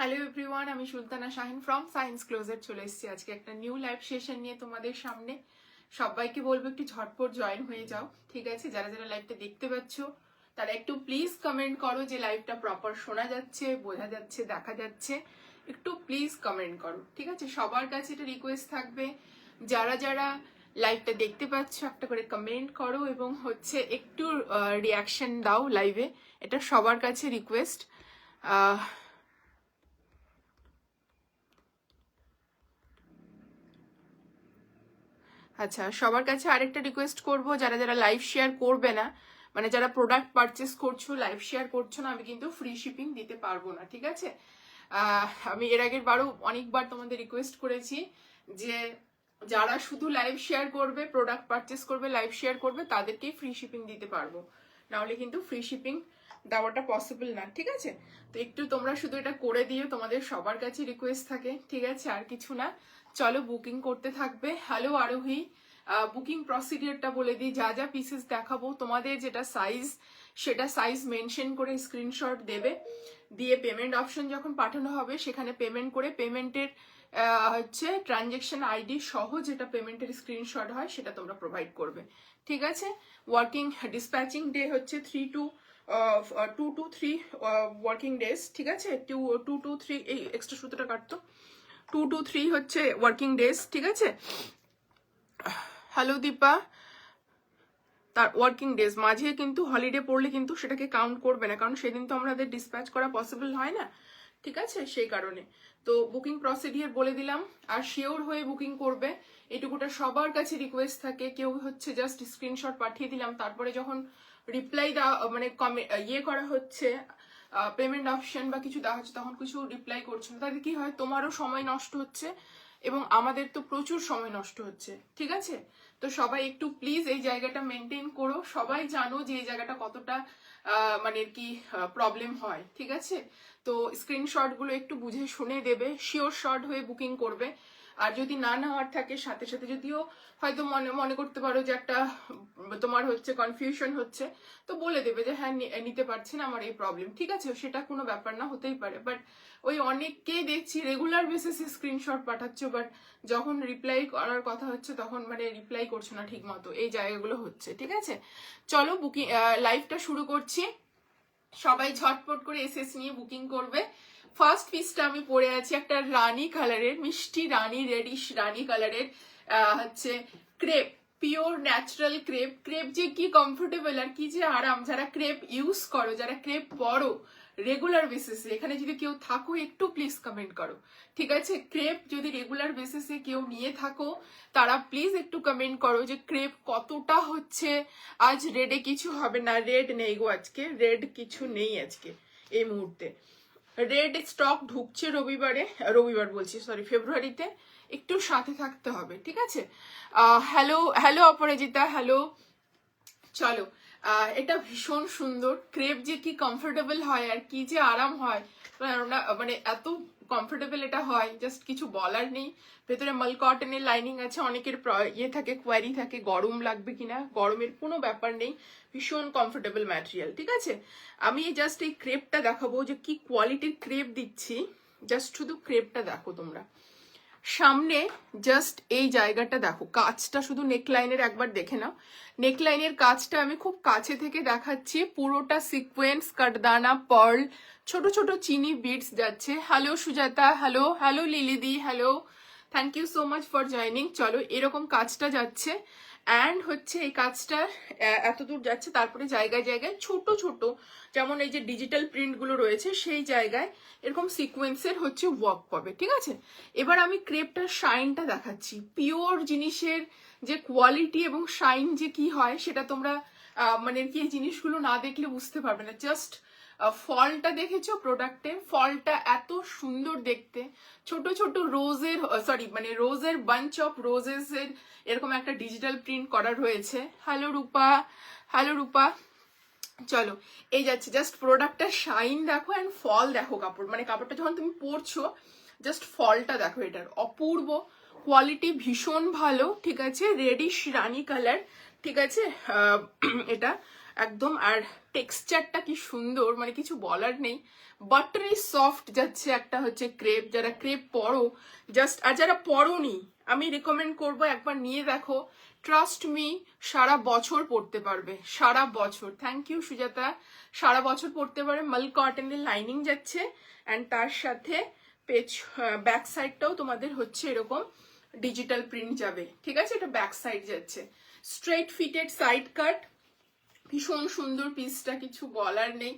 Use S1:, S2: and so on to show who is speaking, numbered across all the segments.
S1: Hello everyone, আমি Sultana Shahin from science closet চলে এসেছি আজকে একটা নিউ লাইভ সেশন নিয়ে তোমাদের সামনে। সবাইকে বলবো একটু ঝটপট জয়েন হয়ে যাও, ঠিক আছে? যারা যারা লাইভটা দেখতে পাচ্ছ তারা একটু প্লিজ কমেন্ট করো যে লাইভটা প্রপার শোনা যাচ্ছে, বোঝা যাচ্ছে, দেখা যাচ্ছে। একটু প্লিজ কমেন্ট করো, ঠিক আছে? সবার কাছে এটা রিকোয়েস্ট থাকবে, যারা যারা লাইভটা দেখতে পাচ্ছ একটা করে কমেন্ট করো এবং হচ্ছে একটু রিয়াকশন দাও লাইভে, এটা সবার কাছে রিকোয়েস্ট। আচ্ছা, সবার কাছে আরেকটা রিকোয়েস্ট করব, যারা যারা লাইভ শেয়ার করবে না, মানে যারা প্রোডাক্ট পারচেস করছো লাইভ শেয়ার করছো না, আমি কিন্তু ফ্রি শিপিং দিতে পারবো না, ঠিক আছে? আমি এর আগের বারও অনেকবার তোমাদের রিকোয়েস্ট করেছি যে যারা শুধু লাইভ শেয়ার করবে, প্রোডাক্ট পারচেস করবে, লাইভ শেয়ার করবে, তাদেরকেই ফ্রি শিপিং দিতে পারবো, নাহলে কিন্তু ফ্রি শিপিং দেওয়াটা পসিবল না, ঠিক আছে? তো একটু তোমরা শুধু এটা করে দিও, তোমাদের সবার কাছে রিকোয়েস্ট থাকে, ঠিক আছে? আর কিছু না, চলো বুকিং করতে থাকবে। হ্যালো আরোহী, বুকিং প্রসিডিওরটা বলে দিই। যা যা পিসেস দেখাবো তোমাদের যেটা সাইজ, সেটা সাইজ মেনশন করে স্ক্রিনশট দেবে, দিয়ে পেমেন্ট অপশন যখন পাঠানো হবে সেখানে পেমেন্ট করে পেমেন্টের হচ্ছে ট্রানজেকশন আইডি সহ যেটা পেমেন্টের স্ক্রিনশট হয় সেটা তোমরা প্রোভাইড করবে, ঠিক আছে? ওয়ার্কিং ডিসপ্যাচিং ডে হচ্ছে 2 to 3 ওয়ার্কিং ডেজ, ঠিক আছে? 2 to 3, এই এক্সট্রা সুতোটা কাটতো, 2 to 3 হচ্ছে ওয়ার্কিং ডেজ, ঠিক আছে? হ্যালো দীপা, তার ওয়ার্কিং ডেজ মাঝে কিন্তু হলিডে পড়লে কিন্তু সেটাকে কাউন্ট করবে না, কারণ সেদিন তো আমাদের ডিসপ্যাচ করা পসিবল হয় না, ঠিক আছে? সেই কারণে তো বুকিং প্রসিডিওর বলে দিলাম, আর শিওর হয়ে বুকিং করবে, এটুকুটা সবার কাছে রিকোয়েস্ট থাকে। কেউ হচ্ছে জাস্ট স্ক্রিনশট পাঠিয়ে দিলাম, তারপরে যখন রিপ্লাই দেওয়া মানে ইয়ে করা হচ্ছে, পেমেন্ট অপশন বা কিছু দেওয়া হচ্ছে, তখন কিছু রিপ্লাই করছে না, তাহলে কি হয়, তোমারও সময় নষ্ট হচ্ছে এবং আমাদের তো প্রচুর সময় নষ্ট হচ্ছে, ঠিক আছে? তো সবাই একটু প্লিজ এই জায়গাটা মেনটেন করো। সবাই জানো যে এই জায়গাটা কতটা মানে কি প্রবলেম হয়, ঠিক আছে? তো স্ক্রিনশট গুলো একটু বুঝে শুনে দেবে, শিওর শট হয়ে বুকিং করবে। আর যদি না নেওয়ার থাকে সাথে সাথে, যদিও হয়তো মনে করতে পারো যে একটা তোমার হচ্ছে কনফিউশন হচ্ছে, তো বলে দেবে যে হ্যাঁ নিতে পারছি না, আমার এই প্রবলেম, ঠিক আছে? সেটা কোনো ব্যাপার না, হতেই পারে। বাট ওই অনেককেই দেখছি রেগুলার বেসিসে স্ক্রিনশট পাঠাচ্ছ, বাট যখন রিপ্লাই করার কথা হচ্ছে তখন মানে রিপ্লাই করছো না ঠিক মতো, এই জায়গাগুলো হচ্ছে, ঠিক আছে? চলো বুকিং লাইভটা শুরু করছি। সবাই ঝটপট করে এসএস নিয়ে বুকিং করবে। ফার্স্ট পিসটা আমি পরে আছি একটা রানী কালারের, মিষ্টি রানী, রেডিশ রানী কালারের হচ্ছে crepe, pure natural crepe. Crepe যে কি কমফোর্টেবল আর কি যে আরাম, যারা ক্রেপ ইউজ করো, যারা ক্রেপ পরো রেগুলার বেসিসে, এখানে যদি কেউ থাকো একটু প্লিজ কমেন্ট করো, ঠিক আছে? ক্রেপ যদি রেগুলার বেসিসে কেউ নিয়ে থাকো তারা প্লিজ একটু কমেন্ট করো যে ক্রেপ কতটা হচ্ছে। আজ রেডে কিছু হবে না, রেড নেই গো, আজকে রেড কিছু নেই আজকে এই মুহূর্তে। রেড স্টক ঢুকছে রবিবার বলছি, সরি, ফেব্রুয়ারিতে, একটু সাথে থাকতে হবে, ঠিক আছে? হ্যালো হ্যালো অপরাজিতা, হ্যালো। চলো, এটা ভীষণ সুন্দর। ক্রেপ যে কি কমফোর্টেবল হয় আর কি যে আরাম হয়, মানে এত কমফোর্টেবল এটা হয়, জাস্ট কিছু বলার নেই। ভেতরে মাল কটনের লাইনিং আছে, অনেকের ইয়ে থাকে, কোয়ারি থাকে, গরম লাগবে কিনা, গরমের কোনো ব্যাপার নেই, ভীষণ কমফোর্টেবল ম্যাটেরিয়াল, ঠিক আছে? আমি জাস্ট এই ক্রেপটা দেখাবো যে কি কোয়ালিটির ক্রেপ দিচ্ছি, জাস্ট শুধু ক্রেপটা দেখো তোমরা। সামনে জাস্ট এই জায়গাটা দেখো, কাজটা শুধু নেকলাইনের একবার দেখে নাও। নেকলাইনের কাজটা আমি খুব কাছে থেকে দেখাচ্ছি, পুরোটা সিকোয়েন্স, কাটদানা, পার্ল, ছোট ছোট চিনি বিটস যাচ্ছে। হ্যালো সুজাতা, হ্যালো হ্যালো লিলিদি, hello, thank you so much for joining. চলো, এরকম কাজটা যাচ্ছে, অ্যান্ড হচ্ছে এই কাজটার এত দূর যাচ্ছে, তারপরে জায়গায় জায়গায় ছোট ছোট, যেমন এই যে ডিজিটাল প্রিন্টগুলো রয়েছে সেই জায়গায় এরকম সিকোয়েন্সের হচ্ছে ওয়ার্ক পাবে, ঠিক আছে? এবার আমি ক্রেপটার শাইনটা দেখাচ্ছি। পিওর জিনিসের যে কোয়ালিটি এবং শাইন যে কি হয় সেটা তোমরা মানে কি এই জিনিসগুলো না দেখলে বুঝতে পারবে না। জাস্ট ফলটা দেখেছো, প্রোডাক্টের ফলটা এত সুন্দর দেখতে, ছোট ছোট রোজের, সরি মানে রোজের বাঞ্চ অফ রোজেস এর এরকম একটা ডিজিটাল প্রিন্ট করা রয়েছে। হ্যালো রূপা, হ্যালো রূপা। চলো, এই যাচ্ছে, জাস্ট প্রোডাক্টটা শাইন দেখো অ্যান্ড ফল দেখো, কাপড় মানে কাপড়টা যখন তুমি পরছো জাস্ট ফলটা দেখো, এটার অপূর্ব কোয়ালিটি, ভীষণ ভালো, ঠিক আছে? রেডিশ রানী কালার, ঠিক আছে? এটা একদম, আর টেক্সচারটা কি সুন্দর, মানে কিছু বলার নেই। বাটারি সফট যাচ্ছে একটা হচ্ছে ক্রেপ, যারা ক্রেপ পরো জাস্ট, আর যারা পরোনি আমি রেকমেন্ড করবো একবার নিয়ে দেখো, ট্রাস্ট মি সারা বছর পড়তে পারবে, সারা বছর। Thank you Sujata. সারা বছর পড়তে পারে। মাল কটনের লাইনিং যাচ্ছে অ্যান্ড তার সাথে পেজ ব্যাক সাইডটাও তোমাদের হচ্ছে এরকম ডিজিটাল প্রিন্ট যাবে, ঠিক আছে? এটা ব্যাক সাইড যাচ্ছে, স্ট্রেট ফিটেড সাইড কাট, ভীষণ সুন্দর পিসটা, কিছু বলার নেই,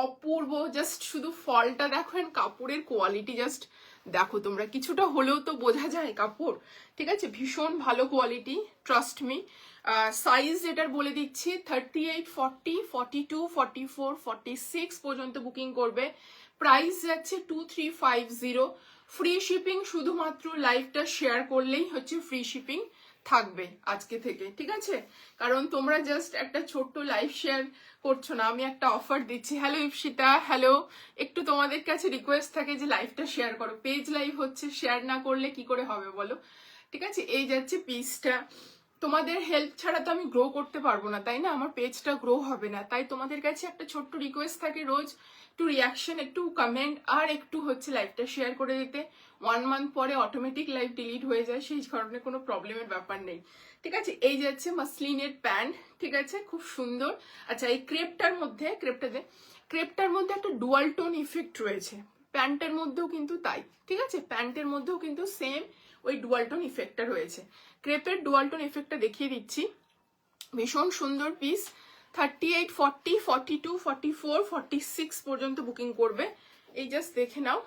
S1: অপূর্ব। জাস্ট শুধু ফলটা দেখো, এন্ড কাপড়ের কোয়ালিটি জাস্ট দেখো তোমরা, কিছুটা হলেও তো বোঝা যায় কাপড়, ঠিক আছে? ভীষণ ভালো কোয়ালিটি, ট্রাস্ট মি। সাইজ এটার বলে দিচ্ছি 38, 40, 42, 44, 46 পর্যন্ত বুকিং করবে। প্রাইস যাচ্ছে 2350। ফ্রি শিপিং, শুধুমাত্র লাইভটা শেয়ার করলেই হচ্ছে ফ্রি শিপিং থাকবে আজকে থেকে, ঠিক আছে? কারণ তোমরা জাস্ট একটা ছোট্ট লাইভ শেয়ার করছো না, আমি একটা অফার দিচ্ছি। Hello Ipsita, hello. একটু তোমাদের কাছে রিকোয়েস্ট থাকে যে লাইভটা শেয়ার করো, পেজ লাইভ হচ্ছে, শেয়ার না করলে কি করে হবে বলো, ঠিক আছে? এই যাচ্ছে পিসটা। তোমাদের হেল্প ছাড়া তো আমি গ্রো করতে পারবো না, তাই না? আমার পেজটা গ্রো হবে না। তাই তোমাদের কাছে একটা ছোট্ট রিকোয়েস্ট থাকে রোজ একটু রিয়াকশন, একটু কমেন্ট, আর একটু হচ্ছে লাইভটা শেয়ার করে দিতে। 1 মান্থ পরে অটোমেটিক লাইভ ডিলিট হয়ে যায়, সেই কারণে কোনো প্রবলেমের ব্যাপার নেই, ঠিক আছে? এই যাচ্ছে মাসলিনের প্যান্ট, ঠিক আছে? খুব সুন্দর। আচ্ছা, এই ক্রেপটার মধ্যে একটা ডুয়াল টোন ইফেক্ট রয়েছে, প্যান্টের মধ্যেও কিন্তু তাই, ঠিক আছে? প্যান্টের মধ্যেও কিন্তু সেম ওই ডুয়াল টোন ইফেক্টটা রয়েছে। ক্রেপের ডুয়াল টোন ইফেক্টটা দেখিয়ে দিচ্ছি, ভীষণ সুন্দর পিস। 38, 40, 42, 44, 46 পর্যন্ত বুকিং করবে। এই জাস্ট দেখে নাও,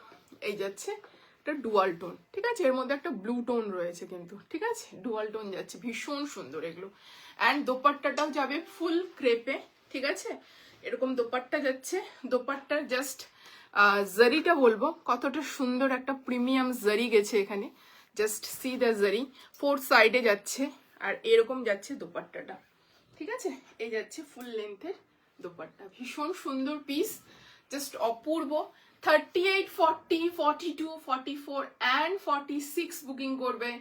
S1: এই যাচ্ছে একটা ডুয়াল টোন, ঠিক আছে? এর মধ্যে একটা ব্লু টোন রয়েছে কিন্তু, ঠিক আছে? ডুয়াল টোন যাচ্ছে, ভীষণ সুন্দর এগুলো। অ্যান্ড দোপাট্টাটাও যাবে ফুল ক্রেপে, ঠিক আছে? এরকম দোপাট্টা যাচ্ছে। দোপাট্টার জাস্ট জারিটা বলবো কতটা সুন্দর, একটা প্রিমিয়াম জারি গেছে এখানে, জাস্ট সি দ্য জারি। 4 সাইডে যাচ্ছে, আর এরকম যাচ্ছে দোপাট্টাটা, ঠিক আছে? এই যাচ্ছে ফুল লেন্থের দোপাট্টা, ভীষণ সুন্দর piece, just Apurba. 38, 40, 42, 44 and 46 booking করবে।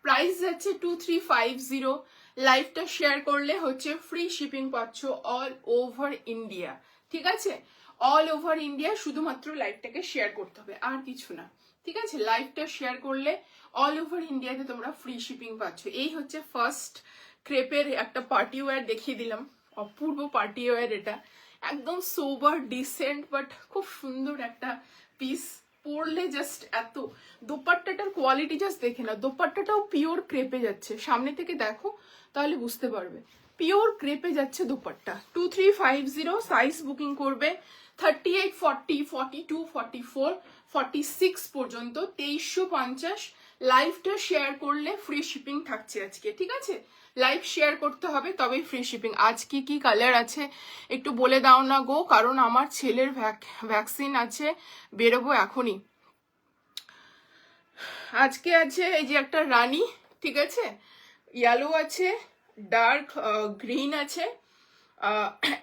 S1: প্রাইস যাচ্ছে 2350। লাইভটা শেয়ার করলে হচ্ছে ফ্রি শিপিং পাচ্ছ অল ওভার ইন্ডিয়া, ঠিক আছে? অল ওভার ইন্ডিয়া, শুধুমাত্র লাইভটাকে শেয়ার করতে হবে, আর কিছু না, ঠিক আছে? লাইভটা শেয়ার করলে অল ওভার ইন্ডিয়াতে তোমরা ফ্রি শিপিং পাচ্ছ। এই হচ্ছে ফার্স্ট ক্রেপের একটা পার্টি ওয়্যার দেখিয়ে দিলাম, অপূর্ব পার্টি ওয়্যার। এটা একদম সোবার ডিসেন্ট বাট খুব সুন্দর একটা পিস, পরলে জাস্ট এত। দোপাট্টাটার কোয়ালিটি জাস্ট দেখে না, দোপাট্টাটাও পিওর ক্রেপে যাচ্ছে, সামনে থেকে দেখো তাহলে বুঝতে পারবে, পিওর ক্রেপে যাচ্ছে দোপাট্টা। 2350 সাইজ বুকিং করবে। 38, 40, 42, 44, 46 পর্যন্ত 2350। লাইভটা শেয়ার করলে ফ্রি শিপিং থাকছে আজকে, ঠিক আছে? লাইভ শেয়ার করতে হবে তবেই ফ্রি শিপিং। আজ কি কি কালার আছে একটু বলে দাও না গো, কারণ আমার ছেলের ভ্যাকসিন আছে, বেরোবো এখনই। আজকে আছে এই যে একটা রানী, ঠিক আছে? ইয়েলো আছে, ডার্ক গ্রিন আছে,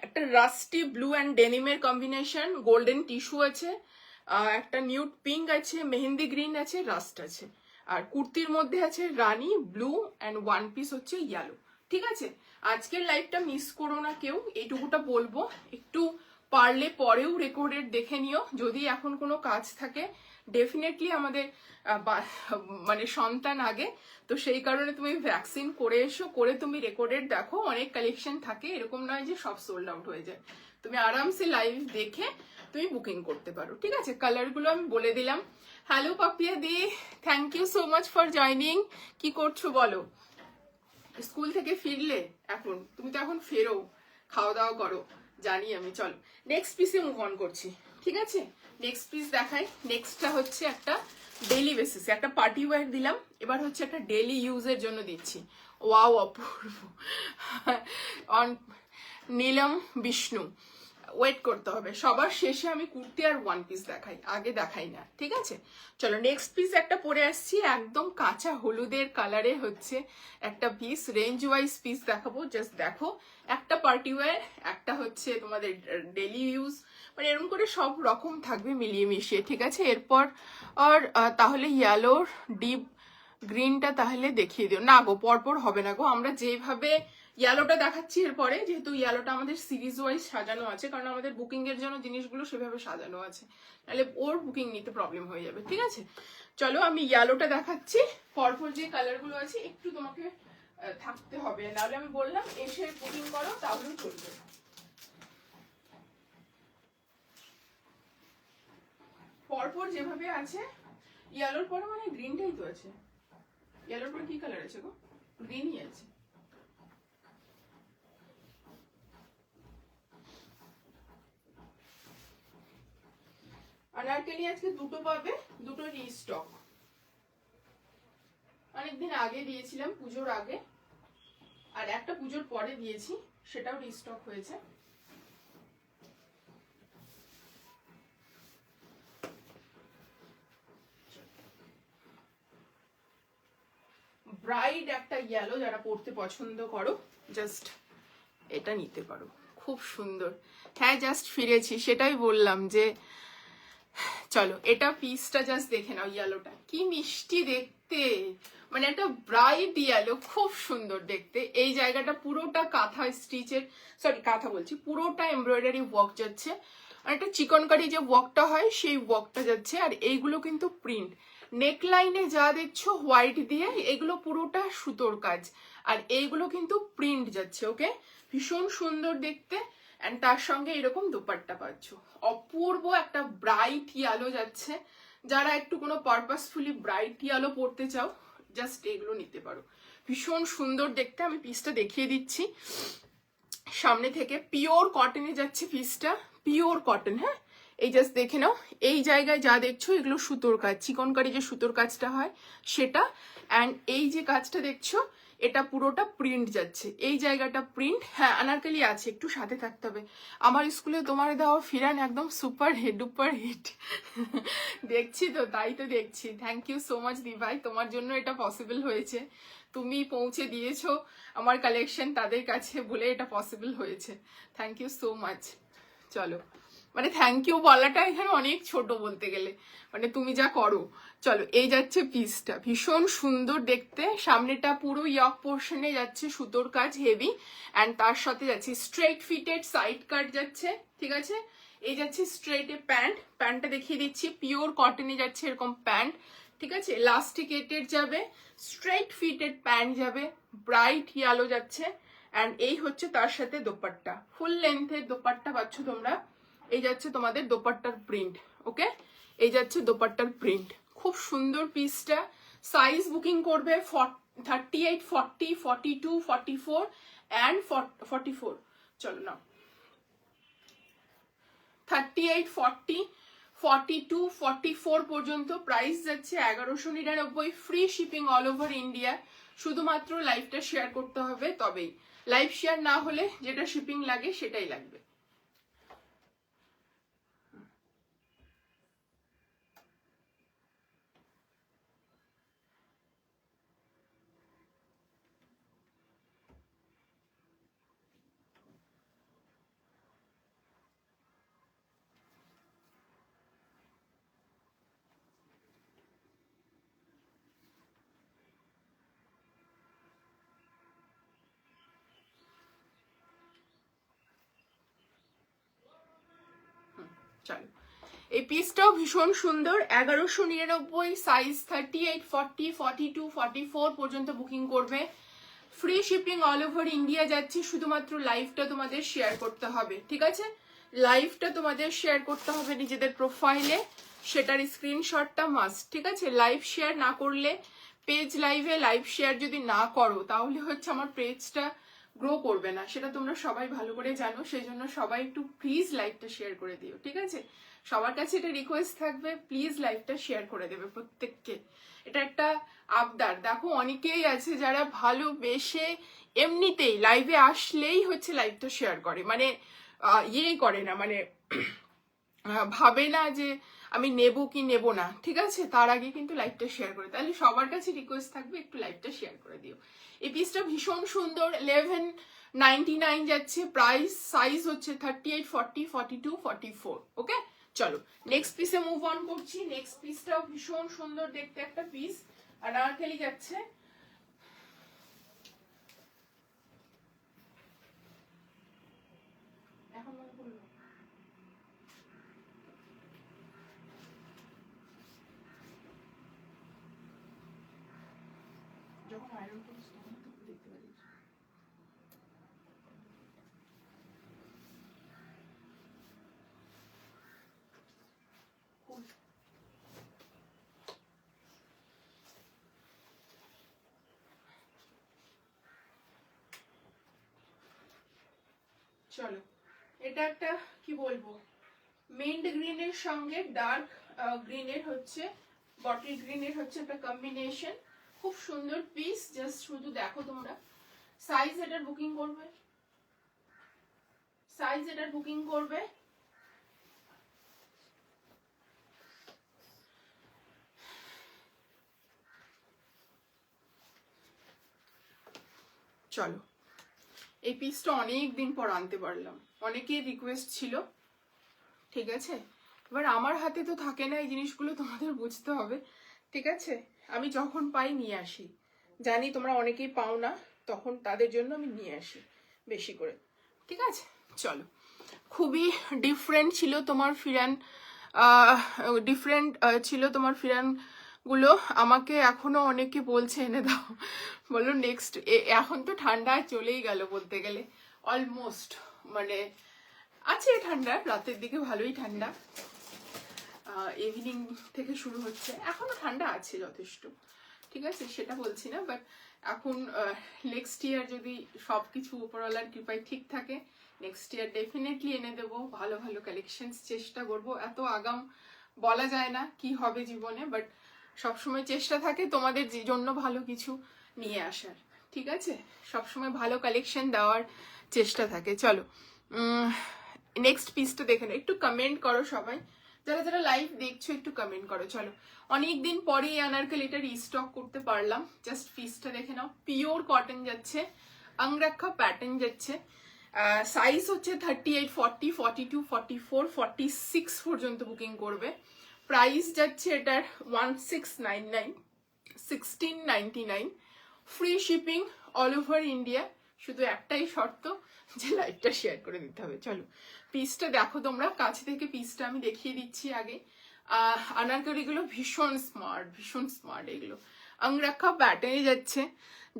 S1: একটা রাস্টি ব্লু অ্যান্ড ডেনিমের কম্বিনেশন, গোল্ডেন টিস্যু আছে, একটা নিউড পিঙ্ক আছে, মেহেন্দি গ্রিন আছে, রাস্ট আছে, আর কুর্তির মধ্যে আছে রানী ব্লু অ্যান্ড ওয়ান পিস হচ্ছে ইয়েলো, ঠিক আছে? আজকের লাইভটা মিস করো না কেউ, এইটুকুটা বলবো। একটু পারলে পরেও রেকর্ডেড দেখে নিও, যদি এখন কোনো কাজ থাকে। ডেফিনেটলি আমাদের মানে সন্তান আগে, তো সেই কারণে তুমি ভ্যাকসিন করে এসো, করে তুমি রেকর্ডেড দেখো, অনেক কালেকশন থাকে, এরকম নয় যে সব সোল্ড আউট হয়ে যায়। তুমি আরামসে লাইভ দেখে তুমি বুকিং করতে পারো, ঠিক আছে? কালারগুলো আমি বলে দিলাম। Hello Papiya di, thank you so much for joining. কি করছো বলো? স্কুল থেকে ফিরলে? এখন তুমি তো এখন ফেরো, খাওয়া দাওয়া করো, জানি আমি। চলো নেক্সট পিসে মুভ অন করছি, ঠিক আছে? নেক্সট পিস দেখাই। নেক্সটটা হচ্ছে একটা ডেইলি বেসিসে, একটা পার্টি ওয়্যার দিলাম, এবার হচ্ছে একটা ডেইলি ইউজের জন্য দিচ্ছি। ওয়াও, অপূর্ব। অন নীলম বিষ্ণু, ওয়েট করতে হবে, সবার শেষে আমি কুর্তি আর ওয়ান পিস দেখাই, আগে দেখাই না, ঠিক আছে? চলো নেক্সট পিস একটা পরে আসছি, একদম কাঁচা হলুদের কালারে হচ্ছে একটা পিস, রেঞ্জ ওয়াইজ পিস দেখাবো, জাস্ট দেখো। একটা পার্টি ওয়্যার, একটা হচ্ছে তোমাদের ডেলি ইউজ, মানে এরকম করে সব রকম থাকবে মিলিয়ে মিশিয়ে, ঠিক আছে? এরপর আর তাহলে ইয়েলোর ডিপ গ্রিনটা তাহলে দেখিয়ে দিও না গো, পরপর হবে না গো, আমরা যেভাবে ইয়েলোটা দেখাচ্ছি এরপরে, যেহেতু ইয়েলোটা আমাদের সিরিজ ওয়াইজ সাজানো আছে, কারণ আমাদের বুকিং এর জন্য জিনিসগুলো সেভাবে সাজানো আছে, তাহলে ওর বুকিং নিতে প্রবলেম হয়ে যাবে, ঠিক আছে? চলো আমি ইয়েলোটা দেখাচ্ছি। পরপর যে কালারগুলো আছে একটু তোমাকে থাকতে হবে, নাহলে আমি বললাম এসে বুকিং করো তাহলেও চলবে। পরপর যেভাবে আছে, ইয়েলোর পরে মানে গ্রিনটাই তো আছে। ইয়েলোর পরে কি কালার আছে গো? গ্রিনই আছে। আনারকলি আজকে দুটো পাবে, দুটো রিস্টক। অনেকদিন আগে দিয়েছিলাম, পুজোর আগে, আর একটা পুজোর পরে দিয়েছি, সেটাও রিস্টক হয়েছে। ব্রাইট একটা ইয়েলো, যারা পড়তে পছন্দ করো জাস্ট এটা নিতে পারো, খুব সুন্দর। হ্যাঁ জাস্ট ফিরেছি, সেটাই বললাম যে চলো এটা পিসটা জাস্ট দেখে নাও। ইয়েলোটা কি মিষ্টি দেখতে, মানে একটা ব্রাইট ইয়েলো, খুব সুন্দর দেখতে। এই জায়গাটা পুরোটা কাঁথা স্টিচের, সরি কাঁথা বলছি, পুরোটা এমব্রয়ডারি ওয়ার্ক যাচ্ছে, আর একটা চিকনকারি যে ওয়ার্কটা হয় সেই ওয়ার্কটা যাচ্ছে। আর এইগুলো কিন্তু প্রিন্ট, নেকলাইনে যা দেখছো হোয়াইট দিয়ে, এগুলো পুরোটা সুতোর কাজ, আর এইগুলো কিন্তু প্রিন্ট যাচ্ছে। ওকে, ভীষণ সুন্দর দেখতে। অ্যান্ড তার সঙ্গে এরকম দোপাট্টা পাচ্ছ, অপূর্ব একটা ব্রাইট ইয়েলো যাচ্ছে। যারা একটু কোনো পারপাসফুলি ব্রাইট ইয়েলো পড়তে চাও, জাস্ট এগুলো নিতে পারো, ভীষণ সুন্দর দেখতে। আমি পিসটা দেখিয়ে দিচ্ছি সামনে থেকে। পিওর কটনে যাচ্ছে পিসটা, পিওর কটন। হ্যাঁ, এই জাস্ট দেখে নাও, এই জায়গায় যা দেখছো এগুলো সুতোর কাজ, চিকনকারি যে সুতোর কাজটা হয় সেটা। অ্যান্ড এই যে কাজটা দেখছো এটা পুরোটা প্রিন্ট যাচ্ছে, এই জায়গাটা প্রিন্ট। হ্যাঁ আনারকলি আছে, একটু সাথে থাকতে হবে। আমার স্কুলে তোমার দেওয়া ফিরান একদম সুপার হিট, সুপার হিট। দেখছি তো, তাই তো দেখছি। থ্যাংক ইউ সো মাচ দিভাই, তোমার জন্য এটা পসিবল হয়েছে, তুমি পৌঁছে দিয়েছো আমার কালেকশন তাদের কাছে বলে এটা পসিবল হয়েছে। Thank you so much. চলো, মানে থ্যাংক ইউ বলাটা এখানে অনেক ছোট বলতে গেলে, মানে তুমি যা করো। চলো, এই যাচ্ছে পিসটা, ভীষণ সুন্দর দেখতে। সামনেটা পুরো ইয়ক পোর্শনে যাচ্ছে সুতোর কাজ হেভি, অ্যান্ড তার সাথে যাচ্ছে স্ট্রেট ফিটেড সাইড কাট যাচ্ছে, ঠিক আছে? এই যাচ্ছে স্ট্রেটে প্যান্ট, প্যান্টটা দেখিয়ে দিচ্ছি, পিওর কটনে যাচ্ছে এরকম প্যান্ট, ঠিক আছে? ইলাস্টিকেটেড যাবে, স্ট্রেট ফিটেড প্যান্ট যাবে, ব্রাইট ইয়েলো যাচ্ছে। অ্যান্ড এই হচ্ছে তার সাথে দোপাট্টা, ফুল লেন্থের দোপাট্টা পাচ্ছ তোমরা। এই যাচ্ছে তোমাদের দোপাট্টার প্রিন্ট। ওকে, এই যাচ্ছে দোপাট্টার প্রিন্ট, খুব সুন্দর পিসটা। সাইজ বুকিং করবে 38, 40, 42, 44 অ্যান্ড 44। চলো না, 38, 40, 42, 44 পর্যন্ত প্রাইস যাচ্ছে 1199, free shipping all over India. শুধুমাত্র লাইভটা শেয়ার করতে হবে, তবেই। লাইভ শেয়ার না হলে যেটা শিপিং লাগে সেটাই লাগবে। চলো, এই পিসটাও ভীষণ সুন্দর, 1199, সাইজ 38, 40, 42, 44 পর্যন্ত বুকিং করবে। Free shipping all over India যাচ্ছে, শুধুমাত্র লাইভটা তোমাদের শেয়ার করতে হবে, ঠিক আছে? লাইভটা তোমাদের শেয়ার করতে হবে নিজেদের প্রোফাইলে, সেটার স্ক্রিনশটটা মাস্ট, ঠিক আছে? লাইভ শেয়ার না করলে, পেজ লাইভে লাইভ শেয়ার যদি না করো, তাহলে হচ্ছে আমার পেজটা গ্রো করবে না, সেটা তোমরা সবাই ভালো করে জানো। সেই জন্য সবাই একটু প্লিজ লাইভটা শেয়ার করে দিও, ঠিক আছে? সবার কাছে এটা রিকোয়েস্ট থাকবে, প্লিজ লাইভটা শেয়ার করে দেবে প্রত্যেককে, এটা একটা আবদার। দেখো অনেকেই আছে যারা ভালোবেসে এমনিতেই লাইভে আসলেই হচ্ছে লাইভটা শেয়ার করে, মানে ইয়ে করে না, মানে ভাবে না যে আমি নেব কি নেব না, ঠিক আছে? তার আগে কিন্তু লাইভটা শেয়ার করে। তাহলে সবার কাছে রিকোয়েস্ট থাকবে একটু লাইভটা শেয়ার করে দিও। এই পিসটা ভীষণ সুন্দর, 1199 যাচ্ছে প্রাইস। সাইজ হচ্ছে 38, 40, 42, 44। ওকে, চলো নেক্সট পিসে মুভ অন করছি। নেক্সট পিসটাও ভীষণ সুন্দর দেখতে একটা পিস, আনারকলি যাচ্ছে। যখন আয়রন করিস তখন তো দেখতে পারিস। চলো, এটা একটা কি বলবো, মিন্ট গ্রিনের সঙ্গে ডার্ক গ্রিনের হচ্ছে, বটল গ্রিনের হচ্ছে একটা কম্বিনেশন, খুব সুন্দর পিস। জাস্ট শুধু দেখো তোমরা। সাইজ এটার বুকিং করবে, সাইজ এটার বুকিং করবে চলো, এই পিসটা অনেক দিন পর আনতে পারলাম, অনেকের রিকোয়েস্ট ছিল, ঠিক আছে। এবার আমার হাতে তো থাকে না এই জিনিসগুলো, তোমাদের বুঝতে হবে, ঠিক আছে। আমি যখন পাই নিয়ে আসি, জানি তোমরা অনেকেই পাও না, তখন তাদের জন্য আমি নিয়ে আসি বেশি করে, ঠিক আছে। চলো, খুবই ডিফারেন্ট ছিল তোমার ফিরান, ডিফারেন্ট ছিল তোমার ফিরান গুলো। আমাকে এখনো অনেকে বলছে এনে দাও, বলো নেক্সট। এখন তো ঠান্ডা চলেই গেল বলতে গেলে, অলমোস্ট, মানে আছে ঠান্ডা, রাতের দিকে ভালোই ঠান্ডা, ইভিনিং থেকে শুরু হচ্ছে, এখনো ঠান্ডা আছে যথেষ্ট, ঠিক আছে, সেটা বলছি না। বাট এখন নেক্সট ইয়ার যদি সবকিছু উপরওয়ালার কৃপায় ঠিক থাকে, নেক্সট ইয়ার ডেফিনেটলি এনে দেবো ভালো ভালো কালেকশনস, চেষ্টা করবো। এত আগাম বলা যায় না কি হবে জীবনে, বাট সবসময় চেষ্টা থাকে তোমাদের জন্য ভালো কিছু নিয়ে আসার, ঠিক আছে, সবসময় ভালো কালেকশন দেওয়ার চেষ্টা থাকে। চলো, নেক্সট পিসটা দেখে নাও, একটু কমেন্ট করো সবাই, যারা যারা লাইভ দেখছো একটু কমেন্ট করো। চলো, অনেকদিন পরে এই আনারকলিটা রিস্টক করতে পারলাম, জাস্ট পিসটা দেখে নাও, পিওর কটন যাচ্ছে, আংরাক্ষা প্যাটার্ন যাচ্ছে, সাইজ হচ্ছে 38, 40, 42, 44, 46 পর্যন্ত বুকিং করবে। প্রাইস যাচ্ছে এটার 1699, 1699, free shipping all over India. শুধু একটাই শর্ত, যে লাইভটা শেয়ার করে দিতে হবে। চলো, পিসটা দেখো তোমরা, কাছে থেকে পিসটা আমি দেখিয়ে দিচ্ছি আগে। আনারকলিগুলো ভীষণ স্মার্ট, ভীষণ স্মার্ট এগুলো, আংরাক্ষা প্যাটার্নে যাচ্ছে।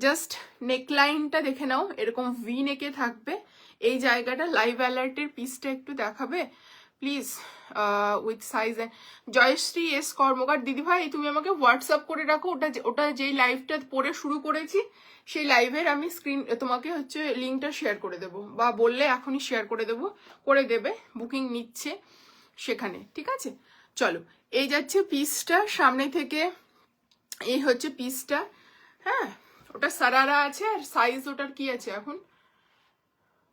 S1: জাস্ট নেকলাইনটা দেখে নাও, এরকম ভি নেকে থাকবে এই জায়গাটা। লাইভ অ্যালার্টের পিসটা একটু দেখাবে please, with size. Joyshree S Karmakar দিদিভাই, তুমি আমাকে হোয়াটসঅ্যাপ করে রাখো, ওটা যেই লাইভটা পড়ে শুরু করেছি সেই লাইভের আমি স্ক্রিন তোমাকে হচ্ছে লিঙ্কটা শেয়ার করে দেবো, বা বললে এখনই শেয়ার করে দেবো, করে দেবে, বুকিং নিচ্ছে সেখানে, ঠিক আছে। চলো, এই যাচ্ছে পিসটা সামনে থেকে, এই হচ্ছে পিসটা, হ্যাঁ, ওটা সারারা আছে। আর সাইজ ওটার কি আছে এখন,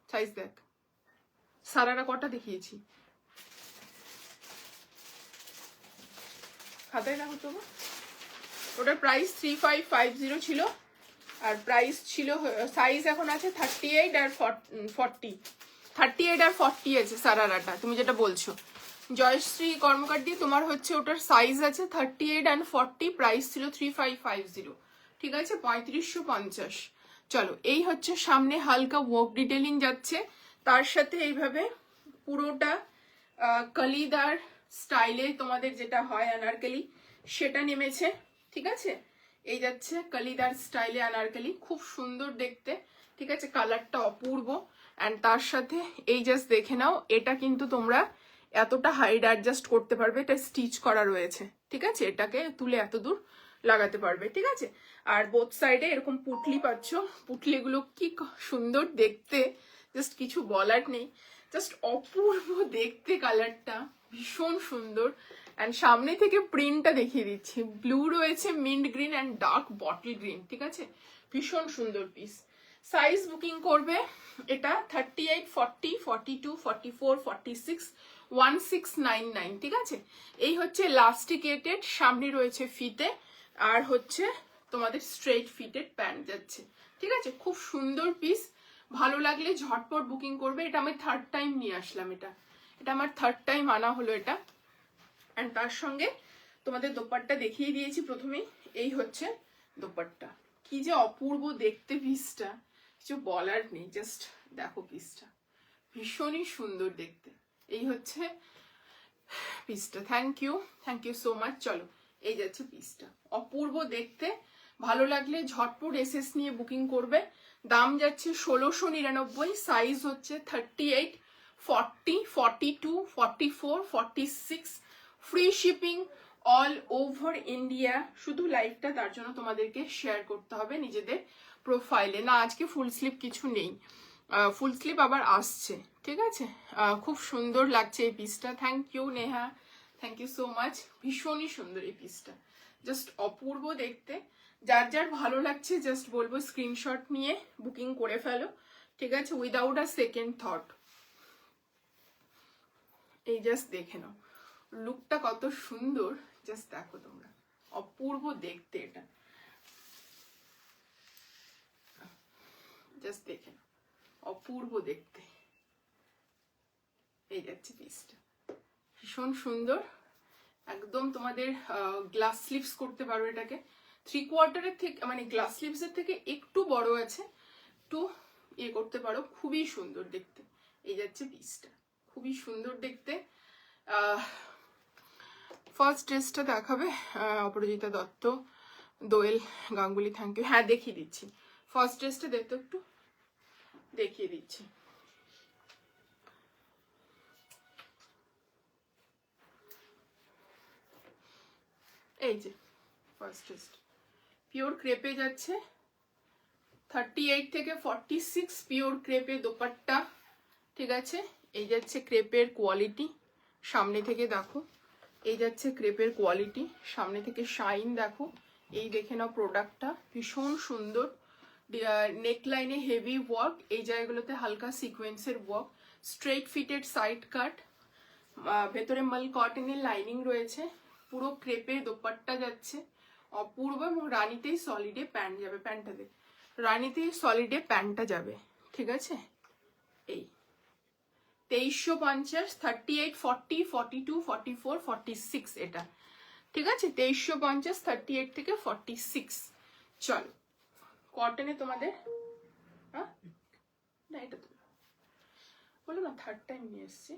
S1: সাইজ দেখ, সারারা কটা দেখিয়েছি, খাতায় রাখো তো। ওটার প্রাইস 3550 ছিল, আর প্রাইস ছিল, সাইজ এখন আছে 38 আর 40, 38 আর 40 আছে সারারাটা, তুমি যেটা বলছো জয়শ্রী কর্মকার দিয়ে, তোমার হচ্ছে ওটার সাইজ আছে 38 and 40, প্রাইস ছিল 3550, ঠিক আছে, 3550। চলো, এই হচ্ছে সামনে হালকা ওয়ার্ক ডিটেলিং যাচ্ছে, তার সাথে এইভাবে পুরোটা কলিদার স্টাইলে তোমাদের যেটা হয় আনারকলি সেটা নেমেছে, ঠিক আছে। এই যাচ্ছে কলিদার স্টাইলে আনারকলি, খুব সুন্দর দেখতে, ঠিক আছে, কালারটা অপূর্ব। অ্যান্ড তার সাথে এই জাস্ট দেখে নাও, এটা কিন্তু তোমরা এতটা হাইট অ্যাডজাস্ট করতে পারবে, এটা স্টিচ করা রয়েছে, ঠিক আছে, এটাকে তুলে এত দূর লাগাতে পারবে, ঠিক আছে। আর বোথ সাইডে এরকম পুটলি পাচ্ছ, পুটলিগুলো কি সুন্দর দেখতে, জাস্ট কিছু বলার নেই, জাস্ট অপূর্ব দেখতে, কালারটা ভীষণ সুন্দর। অ্যান্ড সামনে থেকে প্রিন্টটা দেখিয়ে দিচ্ছি, ব্লু রয়েছে, mint green and dark bottle green, ঠিক আছে, ভীষণ সুন্দর পিস। সাইজ বুকিং করবে এটা 38, 40, 42, 44, 46, 1699, ঠিক আছে। এই হচ্ছে ইলাস্টিকেটেড, সামনে রয়েছে ফিতে, আর হচ্ছে তোমাদের স্ট্রেট ফিটেড প্যান্ট যাচ্ছে, ঠিক আছে, খুব সুন্দর পিস। ভালো লাগলে ঝটপট বুকিং করবে। এটা আমি থার্ড টাইম নিয়ে আসলাম, এটা আমার থার্ড টাইম আনা হলো এটা। অ্যান্ড তার সঙ্গে তোমাদের দোপাট্টা দেখিয়ে দিয়েছি প্রথমেই, এই হচ্ছে দোপাট্টা, কি যে অপূর্ব দেখতে পিসটা, কিছু বলার নেই, জাস্ট দেখো পিসটা ভীষণই সুন্দর দেখতে। এই হচ্ছে পিসটা, থ্যাংক ইউ সো মাচ। চলো, এই যাচ্ছে পিসটা, অপূর্ব দেখতে, ভালো লাগলে ঝটপট এসএস নিয়ে বুকিং করবে। দাম যাচ্ছে 1699, সাইজ হচ্ছে 38, 40, 42, 44, 46, free shipping all over India. শুধু লাইভটা তার জন্য তোমাদেরকে শেয়ার করতে হবে নিজেদের প্রোফাইলে। না, আজকে ফুল স্লিপ কিছু নেই, ফুল স্লিপ আবার আসছে, ঠিক আছে। খুব সুন্দর লাগছে এই পিসটা, thank you Neha, thank you so much. ভীষণই সুন্দর এই পিসটা, জাস্ট অপূর্ব দেখতে। যার যার ভালো লাগছে জাস্ট বলবো স্ক্রিনশট নিয়ে বুকিং করে ফেলো, ঠিক আছে, উইদাউট আ সেকেন্ড থট। এই জাস্ট দেখে নাও লুকটা কত সুন্দর, জাস্ট দেখো তোমরা, অপূর্ব দেখতে এটা, জাস্ট দেখে নাও, অপূর্ব দেখতে। এই যাচ্ছে পিসটা, ভীষণ সুন্দর, একদম তোমাদের গ্লাস স্লিভস করতে পারো এটাকে। 3/4 থেকে মানে গ্লাস স্লিভস এর থেকে একটু বড় আছে, একটু ইয়ে করতে পারো, খুবই সুন্দর দেখতে। এই যাচ্ছে পিসটা, খুবই সুন্দর দেখতে। ফার্স্ট ড্রেসটা দেখাবে অপরাজিতা দত্ত, দোয়েল গাঙ্গুলি, থ্যাংক ইউ। হ্যাঁ, দেখিয়ে দিচ্ছি, ফার্স্ট ড্রেসটা দেখতে একটু দেখিয়ে দিচ্ছি। এই যে ফার্স্ট ড্রেস পিওর ক্রেপে যাচ্ছে, 38 থেকে 46 পিওর ক্রেপে দোপাট্টা, ঠিক আছে। এই যাচ্ছে ক্রেপের কোয়ালিটি, সামনে থেকে দেখো, এই যাচ্ছে ক্রেপের কোয়ালিটি, সামনে থেকে শাইন দেখো। এই দেখে নাও প্রোডাক্টটা, ভীষণ সুন্দর। নেকলাইনে হেভি ওয়ার্ক, এই জায়গাগুলোতে হালকা সিকোয়েন্সের ওয়ার্ক, স্ট্রেট ফিটেড সাইড কাট, ভেতরে মাল কটনের লাইনিং রয়েছে, পুরো ক্রেপের দোপাট্টা যাচ্ছে, অপূর্ব। এবং রানীতেই সলিডে প্যান্ট যাবে, প্যান্টটাতে রানীতেই সলিডে প্যান্টটা যাবে, ঠিক আছে। এই 2350, 38, 40, 42, 44, 46 এটা, ঠিক আছে। 2350, 38 থেকে 46। চলো কটনে তোমাদের, হ্যাঁ না এটা তো বলো না, থার্ড টাইম নিয়ে এসছি।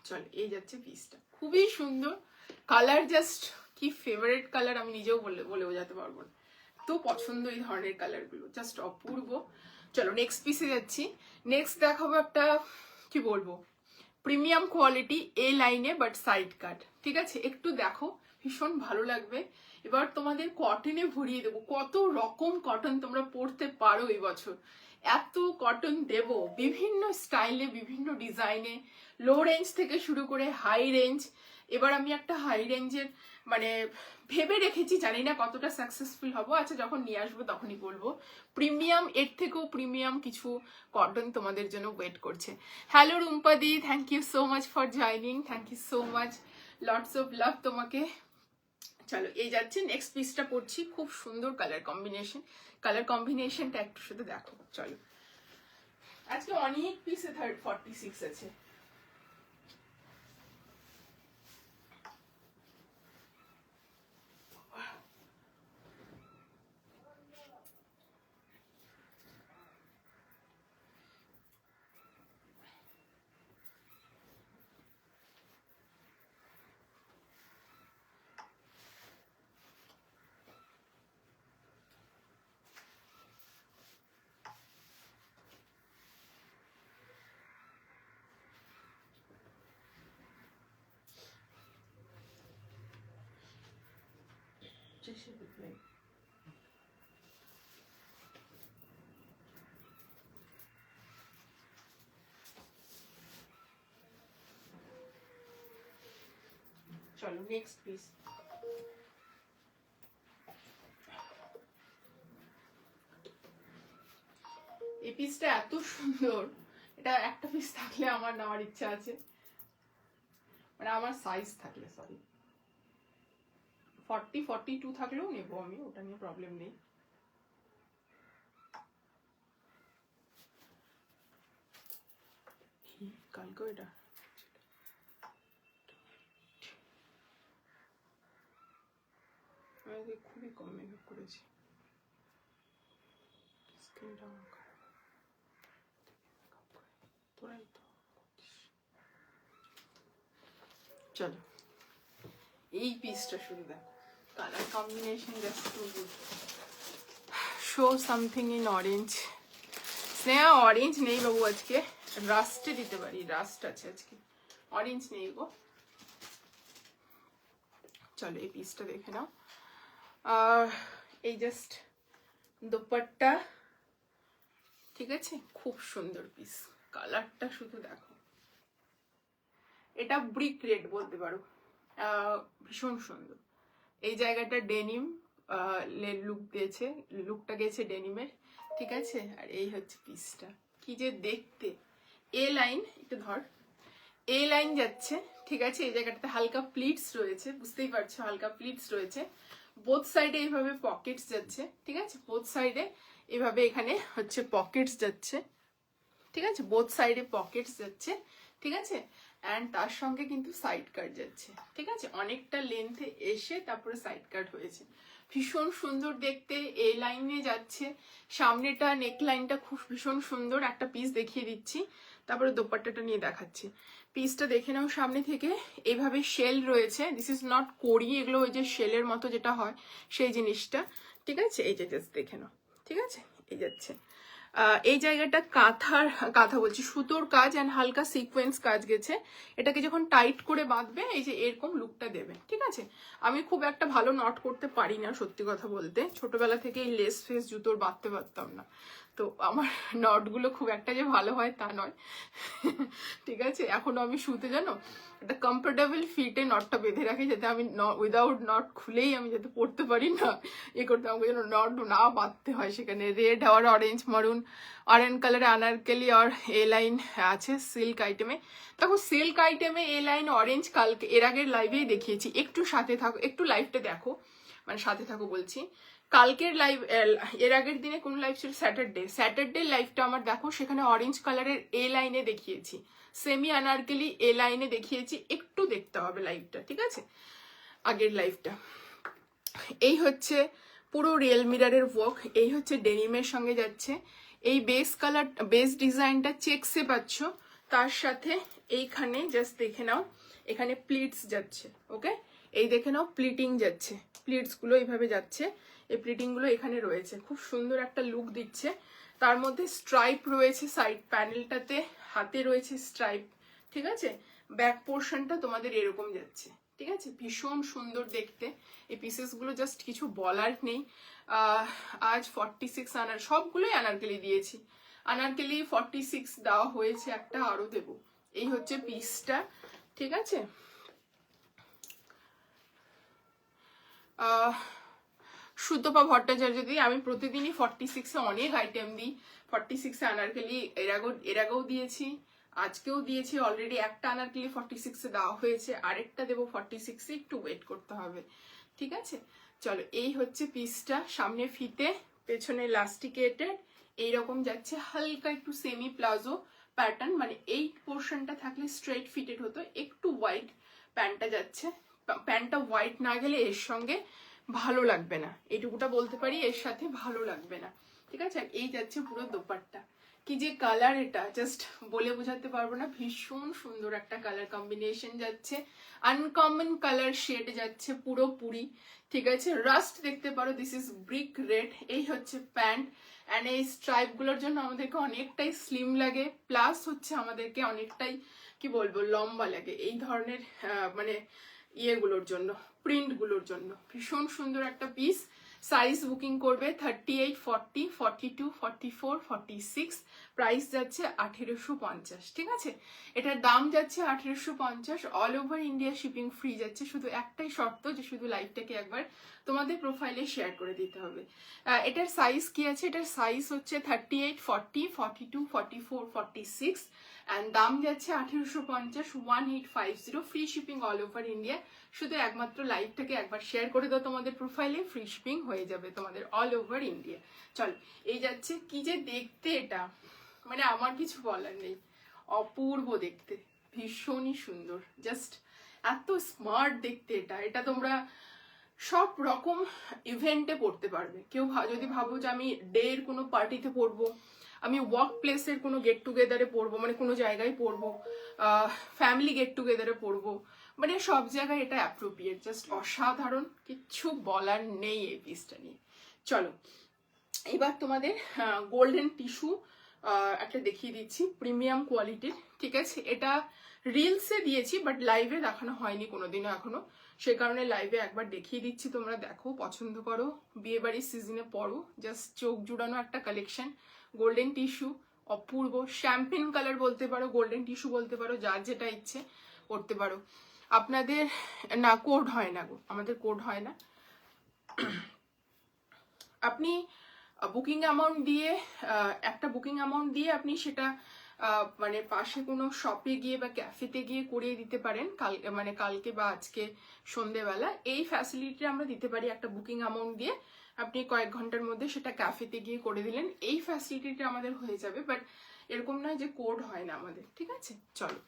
S1: চলো এই যাচ্ছে পিসটা, খুবই সুন্দর কালার, জাস্ট কি ফেভারিট কালার আমি নিজেও বলে বোঝাতে পারবো না, তো পছন্দ এই ধরনের কালারগুলো, জাস্ট অপূর্ব। চলো নেক্সট পিসে যাচ্ছি। নেক্সট দেখাবো একটা, কি বলবো, প্রিমিয়াম কোয়ালিটি, এ লাইনে বাট সাইড কাট, ঠিক আছে। একটু দেখো, ভীষণ ভালো লাগবে। এবার তোমাদের কটনে ভরিয়ে দেবো, কত রকম কটন তোমরা পরতে পারো এই বছর, এত কটন দেব বিভিন্ন স্টাইলে, বিভিন্ন ডিজাইনে, লো রেঞ্জ থেকে শুরু করে হাই রেঞ্জ। এবার আমি একটা হাই রেঞ্জের মানে ভেবে রেখেছি, জানি না কতটা সাকসেসফুল হবো, আচ্ছা যখন নিয়ে আসবো তখনই বলবো। প্রিমিয়াম, এর থেকেও প্রিমিয়াম কিছু কটন তোমাদের জন্য ওয়েট করছে। হ্যালো রুম্পাদি, thank you so much for joining, thank you so much, lots of love তোমাকে। চলো এই যাচ্ছে নেক্সট পিসটা পড়ছি, খুব সুন্দর কালার কম্বিনেশন, কালার কম্বিনেশনটা একটু শুধু দেখো। চলো আজকে অনেক পিসে 46 আছে। চলো নেক্সট পিস, এই পিসটা এত সুন্দর, এটা একটা পিস থাকলে আমার নেওয়ার ইচ্ছা আছে, মানে আমার সাইজ থাকলে, সরি 40, 42 থাকলেও নেবো আমি, ওটা নিয়ে প্রবলেম নেই। কালকে এটা খুবই কম মেকআপ করেছি, চলো এই পিসটা শুরু দেখো, colour combination just too good. Show something in orange. Sneha orange নেই বাবু আজকে, রাস্টে দিতে পারি, রাস্ট আছে আজকে, অরেঞ্জ নেই গো। চলো এই পিসটা দেখে নাও। এই জাস্ট দোপাট্টা, ঠিক আছে, খুব সুন্দর পিস, কালারটা শুধু দেখো, এটা ব্রিক রেড বলতে পারো, ভীষণ সুন্দর। এই জায়গাটা ডেনিম লুক দিয়েছে, লুকটা গেছে ডেনিমের, ঠিক আছে। আর এই হচ্ছে পিসটা, কি যে দেখতে, এ লাইন, একটু ধর, এ লাইন যাচ্ছে, ঠিক আছে। এই জায়গাটাতে হালকা প্লিটস রয়েছে, বুঝতেই পারছো, হালকা প্লিটস রয়েছে। বোথ সাইডে এইভাবে পকেটস যাচ্ছে, ঠিক আছে, বোথ সাইডে এভাবে এখানে হচ্ছে পকেটস যাচ্ছে, ঠিক আছে, বোথ সাইডে পকেটস যাচ্ছে, ঠিক আছে। অ্যান্ড তার সঙ্গে কিন্তু সাইড কাট যাচ্ছে, ঠিক আছে, অনেকটা লেন্থে এসে তারপরে সাইড কাট হয়েছে, ভীষণ সুন্দর দেখতে। এই লাইনে যাচ্ছে, সামনেটা নেক লাইনটা খুব ভীষণ সুন্দর। একটা পিস দেখিয়ে দিচ্ছি, তারপরে দোপাট্টাটা নিয়ে দেখাচ্ছি। পিসটা দেখে নাও সামনে থেকে, এইভাবে শেল রয়েছে, দিস ইজ নট কড়ি, এগুলো ওই যে শেলের মতো যেটা হয় সেই জিনিসটা, ঠিক আছে। এই যে জাস্ট দেখে নাও, ঠিক আছে, এই যাচ্ছে। এই জায়গাটা কাঁথা বলছি, সুতোর কাজ অ্যান্ড হালকা সিকোয়েন্স কাজ গেছে। এটাকে যখন টাইট করে বাঁধবে এই যে এরকম লুকটা দেবে, ঠিক আছে। আমি খুব একটা ভালো নট করতে পারি না, সত্যি কথা বলতে, ছোটবেলা থেকে এই লেস ফেস জুতোর বাঁধতে পারতাম না, তো আমার নটগুলো খুব একটা যে ভালো হয় তা নয়, ঠিক আছে। এখনো আমি শুতে জানো একটা কমফোর্টেবল ফিটে নটটা বেঁধে রাখি, যাতে আমি উইদাউট নট খুলেই আমি যাতে পড়তে পারি না, করতে, আমাকে যেন নট না বাঁধতে হয়। সেখানে রেড আর অরেঞ্জ মারুন, অরেঞ্জ কালারে আনারকলি আর এ লাইন আছে সিল্ক আইটেমে। দেখো সিল্ক আইটেমে এ লাইন অরেঞ্জ কালকে এর আগের লাইভেই দেখিয়েছি, একটু সাথে থাকো, একটু লাইভটা দেখো, মানে সাথে থাকো বলছি। কালকের লাইভ, এর আগের দিনে কোন লাইভ ছিল, স্যাটারডে লাইভটা আমার দেখো, সেখানে অরেঞ্জ কালারের এ লাইনে দেখিয়েছি, সেমি আনারকলি এ লাইনে দেখিয়েছি, একটু দেখতে হবে লাইভটা, ঠিক আছে, আগের লাইভটা। এই হচ্ছে পুরো রিয়েল মিরারের ওয়ার্ক, এই হচ্ছে ডেনিমের সঙ্গে যাচ্ছে। এই বেস কালার, বেস ডিজাইনটা চেকসে পাচ্ছ, তার সাথে এইখানে জাস্ট দেখে নাও, এখানে প্লিটস যাচ্ছে, ওকে, এই দেখে নাও প্লিটিং যাচ্ছে, প্লিটস গুলো এইভাবে যাচ্ছে, এই প্লিটিং গুলো এখানে রয়েছে, খুব সুন্দর একটা লুক দিচ্ছে। তার মধ্যে স্ট্রাইপ রয়েছে সাইড প্যানেলটাতে, হাতে রয়েছে স্ট্রাইপ, ঠিক আছে। ব্যাক পোর্শনটা তোমাদের এরকম যাচ্ছে, ঠিক আছে, ভীষণ সুন্দর দেখতে। এই পিসেস গুলো জাস্ট কিছু বলার নেই। আজ 46 সবগুলোই আনারকলি দিয়েছি, আনারকলি 46 দেওয়া হয়েছে, একটা আরো দেবো। এই হচ্ছে পিসটা, ঠিক আছে। সুতপা ভট্টাচার্য দিই, আমি প্রতিদিনই 46-এ অনেক আইটেম দিই, 46-এ আনারকলি এর আগেও দিয়েছি, আজকেও দিয়েছি, অলরেডি একটা আনারকলি 46-এ দেওয়া হয়েছে, আরেকটা দেবো 46-এ, একটু ওয়েট করতে হবে, ঠিক আছে। চলো এই হচ্ছে পিসটা, সামনে ফিতে, পেছনে লাস্টিকেটেড, এইরকম যাচ্ছে, হালকা একটু সেমি প্লাজো প্যাটার্ন, মানে এই পোর্শনটা থাকলে স্ট্রেট ফিটেড হতো, একটু হোয়াইট প্যান্টটা যাচ্ছে, প্যান্টটা হোয়াইট না গেলে এর সঙ্গে ভালো লাগবে না, এইটুকুটা বলতে পারি, এর সাথে ভালো লাগবে না, ঠিক আছে। আর এই যাচ্ছে পুরো দোপাট্টা, কি যে কালার, এটা জাস্ট বলে বোঝাতে পারবো না, ভীষণ সুন্দর একটা কালার কম্বিনেশন যাচ্ছে, আনকমন কালার শেড যাচ্ছে পুরোপুরি, ঠিক আছে। রাস্ট দেখতে পারো, দিস ইজ ব্রিক রেড। এই হচ্ছে প্যান্ট, অ্যান্ড এই স্ট্রাইপ গুলোর জন্য আমাদেরকে অনেকটাই স্লিম লাগে, প্লাস হচ্ছে আমাদেরকে অনেকটাই কি বলবো লম্বা লাগে এই ধরনের মানে ইয়েগুলোর জন্য, প্রিন্টগুলোর জন্য। ভীষণ সুন্দর একটা পিস। সাইজ বুকিং করবে 38, 40, 42, 44, 46, প্রাইস যাচ্ছে 1850, ঠিক আছে। এটার দাম যাচ্ছে 1850, all over India shipping free যাচ্ছে, শুধু একটাই শর্ত যে শুধু লাইভটাকে একবার তোমাদের প্রোফাইলে শেয়ার করে দিতে হবে। এটার সাইজ কি আছে, এটার সাইজ হচ্ছে 38, 40, 42, 44, 46, অ্যান্ড দাম যাচ্ছে 1850, 1850, free shipping all over India. শুধু একমাত্র লাইভটাকে একবার শেয়ার করে দাও তোমাদের প্রোফাইলে, ফ্রি শিপিং হয়ে যাবে তোমাদের অল ওভার ইন্ডিয়া। চল এই যাচ্ছে, কি যে দেখতে এটা, মানে আমার কিছু বলার নেই, অপূর্ব দেখতে, ভীষণই সুন্দর, জাস্ট এত স্মার্ট দেখতে এটা। এটা তোমরা সব রকম ইভেন্টে পড়তে পারবে। কেউ যদি ভাবো যে আমি ডের কোনো পার্টিতে পরবো, আমি ওয়ার্ক প্লেসের কোনো গেট টুগেদারে পরবো, মানে কোনো জায়গায় পরবো, ফ্যামিলি গেট টুগেদারে পরবো, মানে সব জায়গায় এটা অ্যাপ্রোপ্রিয়েট, জাস্ট অসাধারণ, কিচ্ছু বলার নেই এই পিসটা নিয়ে। চলো এবার তোমাদের গোল্ডেন টিস্যু একটা দেখিয়ে দিচ্ছি, প্রিমিয়াম কোয়ালিটির, ঠিক আছে। এটা রিলসে দিয়েছি বাট লাইভে দেখানো হয়নি কোনোদিনও এখনো, সে কারণে লাইভে একবার দেখিয়ে দিচ্ছি, তোমরা দেখো, পছন্দ করো, বিয়ে বাড়ির সিজনে পরো, জাস্ট চোখ জুড়ানো একটা কালেকশন। গোল্ডেন টিস্যু, অপূর্ব, শ্যাম্পেন কালার বলতে পারো, গোল্ডেন টিস্যু বলতে পারো, যার যেটা ইচ্ছে করতে পারো। আপনাদের না কোড হয় না গো, আমাদের কোড হয় না। আপনি বুকিং অ্যামাউন্ট দিয়ে একটা বুকিং অ্যামাউন্ট দিয়ে আপনি সেটা মানে পাশে কোনো শপে গিয়ে বা ক্যাফেতে গিয়ে করিয়ে দিতে পারেন, মানে কালকে বা আজকে সন্ধেবেলা। এই ফ্যাসিলিটি আমরা দিতে পারি, একটা বুকিং অ্যামাউন্ট দিয়ে আপনি কয়েক ঘন্টার মধ্যে সেটা ক্যাফেতে গিয়ে করে দিলেন, এই ফ্যাসিলিটিটা আমাদের হয়ে যাবে। বাট এরকম নয় যে কোড হয় না আমাদের, ঠিক আছে। চলো,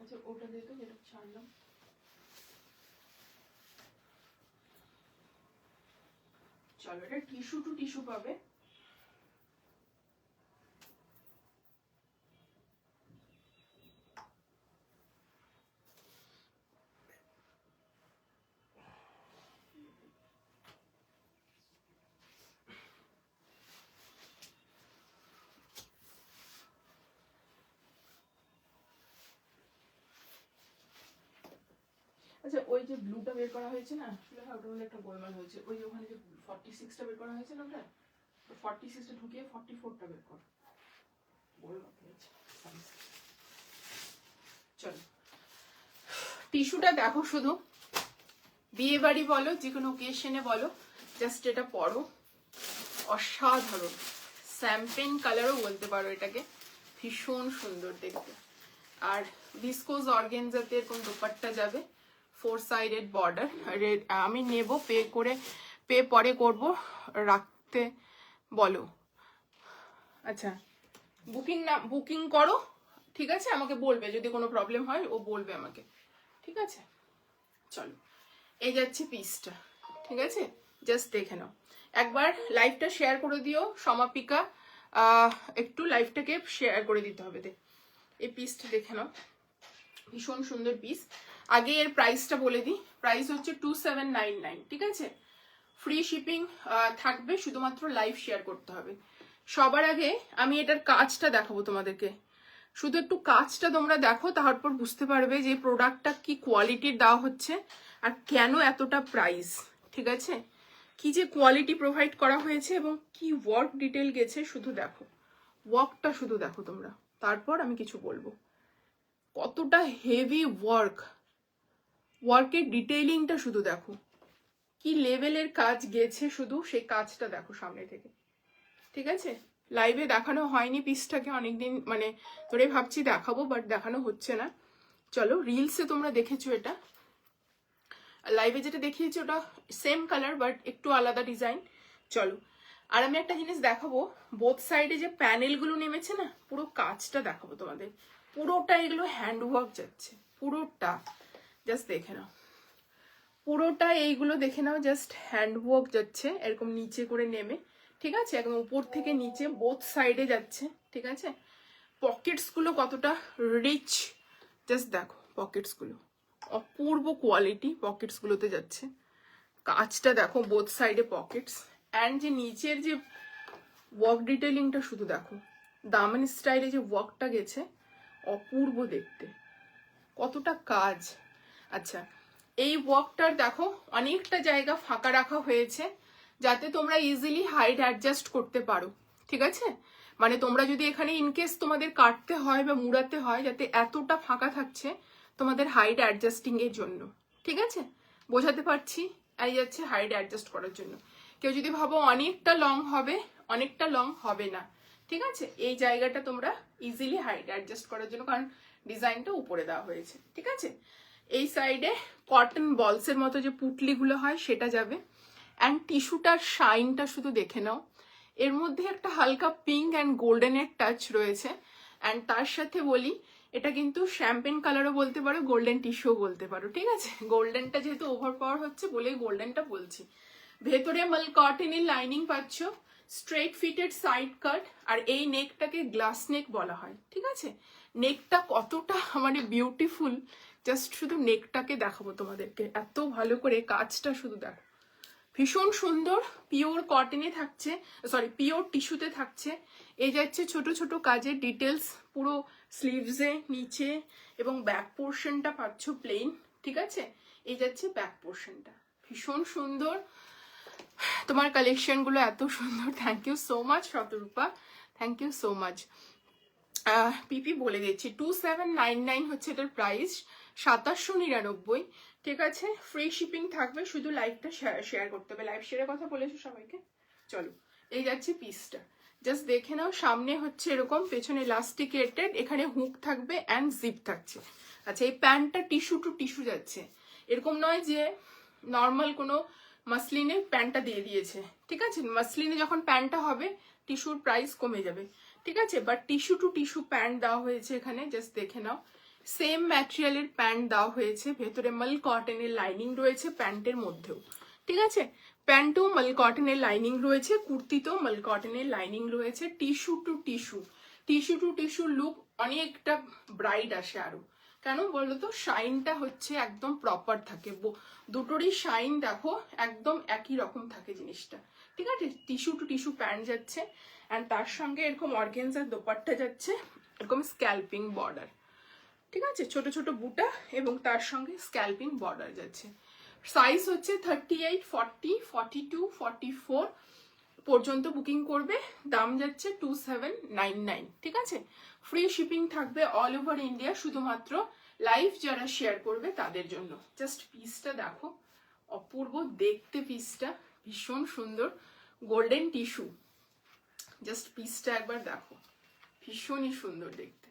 S1: আচ্ছা ওটা দিয়ে তো যেটা ছাড়লাম, চলো এটা টিস্যু টু টিস্যু পাবে। আচ্ছা ওই যে ব্লুটা বের করা হয়েছে না, আসলে ওটার মধ্যে একটা গোলমাল হয়েছে, ওই যে ওখানে যে 46টা বের করা হয়েছে না, ওটা 46টা ঢুকিয়ে 44টা বের কর, গোলমাল হয়েছে। চলো টিস্যুটা দেখো, শুধু বিয়ে বাড়ি বলো, যে কোনো ওকেশনে বলো, জাস্ট এটা পরো, অসাধারণ, শ্যাম্পেন কালারও বলতে পারো এটাকে, ভীষণ সুন্দর দেখতে। আর ভিসকোজ অর্গানজাতে এরকম দোপাট্টা যাবে, 4 সাইডেড বর্ডার। আমি নেব, পে পরে করব, রাখতে বলো। আচ্ছা বুকিং করো, ঠিক আছে, আমাকে বলবে যদি কোনো প্রবলেম হয়, ও বলবে আমাকে, ঠিক আছে। চলো এই যাচ্ছে পিসটা, ঠিক আছে, জাস্ট দেখে নাও একবার, লাইভটা শেয়ার করে দিও সমাপিকা, একটু লাইভটাকে শেয়ার করে দিতে হবে। এই পিসটা দেখে নাও, ভীষণ সুন্দর পিস। আগে এর প্রাইসটা বলে দিই, প্রাইস হচ্ছে 2799, ঠিক আছে। ফ্রি শিপিং থাকবে, শুধুমাত্র লাইভ শেয়ার করতে হবে। সবার আগে আমি এটার কাজটা দেখাবো তোমাদেরকে, শুধু একটু কাজটা তোমরা দেখো, তারপর বুঝতে পারবে যে প্রোডাক্টটা কি কোয়ালিটির দেওয়া হচ্ছে আর কেন এতটা প্রাইস, ঠিক আছে। কি যে কোয়ালিটি প্রোভাইড করা হয়েছে এবং কি ওয়ার্ক ডিটেল গেছে, শুধু দেখো, ওয়ার্কটা শুধু দেখো তোমরা, তারপর আমি কিছু বলবো। কতটা হেভি ওয়ার্কের ডিটেইলিংটা শুধু দেখো, কি লেভেলের কাজ গেছে, শুধু সেই কাজটা দেখো সামনে থেকে, ঠিক আছে। লাইভে দেখানো হয়নি পিসটাকে অনেকদিন, মানে ধরে ভাবছি দেখাবো, বাট দেখানো হচ্ছে না। চলো, রিলসে তোমরা দেখেছো এটা, লাইভে যেটা দেখিয়েছি ওটা সেম কালার বাট একটু আলাদা ডিজাইন। চলো, আর আমি একটা জিনিস দেখাবো, বোথ সাইডে যে প্যানেলগুলো নেমেছে না, পুরো কাজটা দেখাবো তোমাদের, পুরোটা এগুলো হ্যান্ডওয়ার্ক যাচ্ছে, পুরোটা জাস্ট দেখে নাও, পুরোটা এইগুলো দেখে নাও, জাস্ট হ্যান্ডওয়ার্ক যাচ্ছে এরকম নিচে করে নেমে, ঠিক আছে, একদম উপর থেকে নিচে বোথ সাইডে যাচ্ছে, ঠিক আছে। পকেটস গুলো কতটা রিচ, জাস্ট দেখো, পকেটস গুলো অপূর্ব কোয়ালিটি পকেটস গুলোতে যাচ্ছে, কাজটা দেখো, বোথ সাইডে পকেটস, অ্যান্ড যে নিচের যে ওয়ার্ক ডিটেলিংটা শুধু দেখো, দামান স্টাইলে যে ওয়ার্কটা গেছে, অপূর্ব দেখতে, কতটা কাজ। আচ্ছা, এই ওয়ার্কটার দেখো অনেকটা জায়গা ফাঁকা রাখা হয়েছে, যাতে তোমরা ইজিলি হাইট অ্যাডজাস্ট করতে পারো, ঠিক আছে। মানে তোমরা যদি এখানে ইনকেস তোমাদের কাটতে হয় বা মুড়াতে হয়, যাতে এতটা ফাঁকা থাকছে তোমাদের হাইট অ্যাডজাস্টিং এর জন্য, ঠিক আছে, বোঝাতে পারছি। এই যাচ্ছে হাইট অ্যাডজাস্ট করার জন্য। কেউ যদি ভাবো অনেকটা লং হবে, অনেকটা লং হবে না, ঠিক আছে। এই জায়গাটা তোমরা ইজিলি হাইট অ্যাডজাস্ট করার জন্য, কারণ ডিজাইনটা উপরে দেওয়া হয়েছে, ঠিক আছে। এই সাইডে কটন বলসের মতো যে পুটলিগুলো হয় সেটা যাবে, অ্যান্ড টিস্যুটার শাইনটা শুধু দেখে নাও। এর মধ্যে একটা হালকা পিঙ্ক অ্যান্ড গোল্ডেনের টাচ রয়েছে। অ্যান্ড তার সাথে বলি, এটা কিন্তু শ্যাম্পেন কালারও বলতে পারো, গোল্ডেন টিস্যুও বলতে পারো, ঠিক আছে? গোল্ডেনটা যেহেতু ওভার পাওয়ার হচ্ছে বলেই গোল্ডেনটা বলছি। ভেতরে মাল কটনের লাইনিং পাচ্ছ, স্ট্রেট ফিটেড সাইড কাট, আর এই নেকটাকে গ্লাস নেক বলা হয়, ঠিক আছে? নেকটা কতটা মানে বিউটিফুল, জাস্ট শুধু নেকটাকে দেখাবো তোমাদেরকে, এত ভালো করে কাজটা শুধু দেখো, ভীষণ সুন্দর। পিওর কটনে থাকছে, সরি পিওর টিস্যুতে থাকছে। এই যাচ্ছে ছোট ছোট কাজের ডিটেলস পুরো স্লিভসে, নিচে, এবং ব্যাক পোর্শনটা পাচ্ছ প্লেন, ঠিক আছে? এই যাচ্ছে ব্যাক পোর্শনটা, ভীষণ সুন্দর। তোমার কালেকশনগুলো এত সুন্দর, thank you so much Shatarupa, thank you so much. PP বলে দিচ্ছি 2799 হচ্ছে এটার প্রাইস, 2799, ঠিক আছে? ফ্রি শিপিং থাকবে, শুধু লাইভটা শেয়ার করতে হবে। লাইভ শেয়ারের কথা বলেছো সবাইকে। চলো, এই যাচ্ছে পিসটা, জাস্ট দেখে নাও। সামনে হচ্ছে এরকম, পেছনে ইলাস্টিকেটেড, এখানে হুক থাকবে অ্যান্ড জিপ থাকছে। আচ্ছা, এই প্যান্টটা টিস্যু টু টিস্যু যাচ্ছে, এরকম নয় যে নর্মাল কোনো মাসলিনে প্যান্টটা দিয়ে দিয়েছে, ঠিক আছে? মাসলিনে যখন প্যান্টটা হবে টিস্যুর প্রাইস কমে যাবে, ঠিক আছে? But tissue to tissue pant দেওয়া হয়েছে এখানে, জাস্ট দেখে নাও। সেম ম্যাটেরিয়ালের প্যান্ট দেওয়া হয়েছে, ভেতরে মাল কটনের লাইনিং রয়েছে প্যান্টের মধ্যেও, ঠিক আছে? প্যান্টও মাল কটনের লাইনিং রয়েছে, কুর্তিতেও মাল কটনের লাইনিং রয়েছে। Tissue to tissue, tissue to tissue look অনেকটা ব্রাইট আসে আরো। কেন বলো তো? শাইনটা হচ্ছে একদম প্রপার থাকে, দুটোরই শাইন দেখো একদম একই রকম থাকে জিনিসটা, ঠিক আছে? টিস্যু টু টিস্যু প্যান্ট যাচ্ছে, অ্যান্ড তার সঙ্গে এরকম অর্গেনজার দোপাট্টা যাচ্ছে, এরকম স্ক্যাল্পিং বর্ডার, ঠিক আছে? ছোট ছোট বুটা এবং তার সঙ্গে স্ক্যাল্পিং বর্ডার যাচ্ছে। সাইজ হচ্ছে 38, 40, 42, 44 পর্যন্ত বুকিং করবে। দাম যাচ্ছে 2799, ঠিক আছে? ফ্রি শিপিং থাকবে অল ওভার ইন্ডিয়া, শুধুমাত্র লাইভ যারা শেয়ার করবে তাদের জন্য। জাস্ট পিসটা দেখো, অপূর্ব দেখতে পিসটা, ভীষণ সুন্দর, গোল্ডেন টিস্যু। জাস্ট পিসটা একবার দেখো, ভীষণই সুন্দর দেখতে,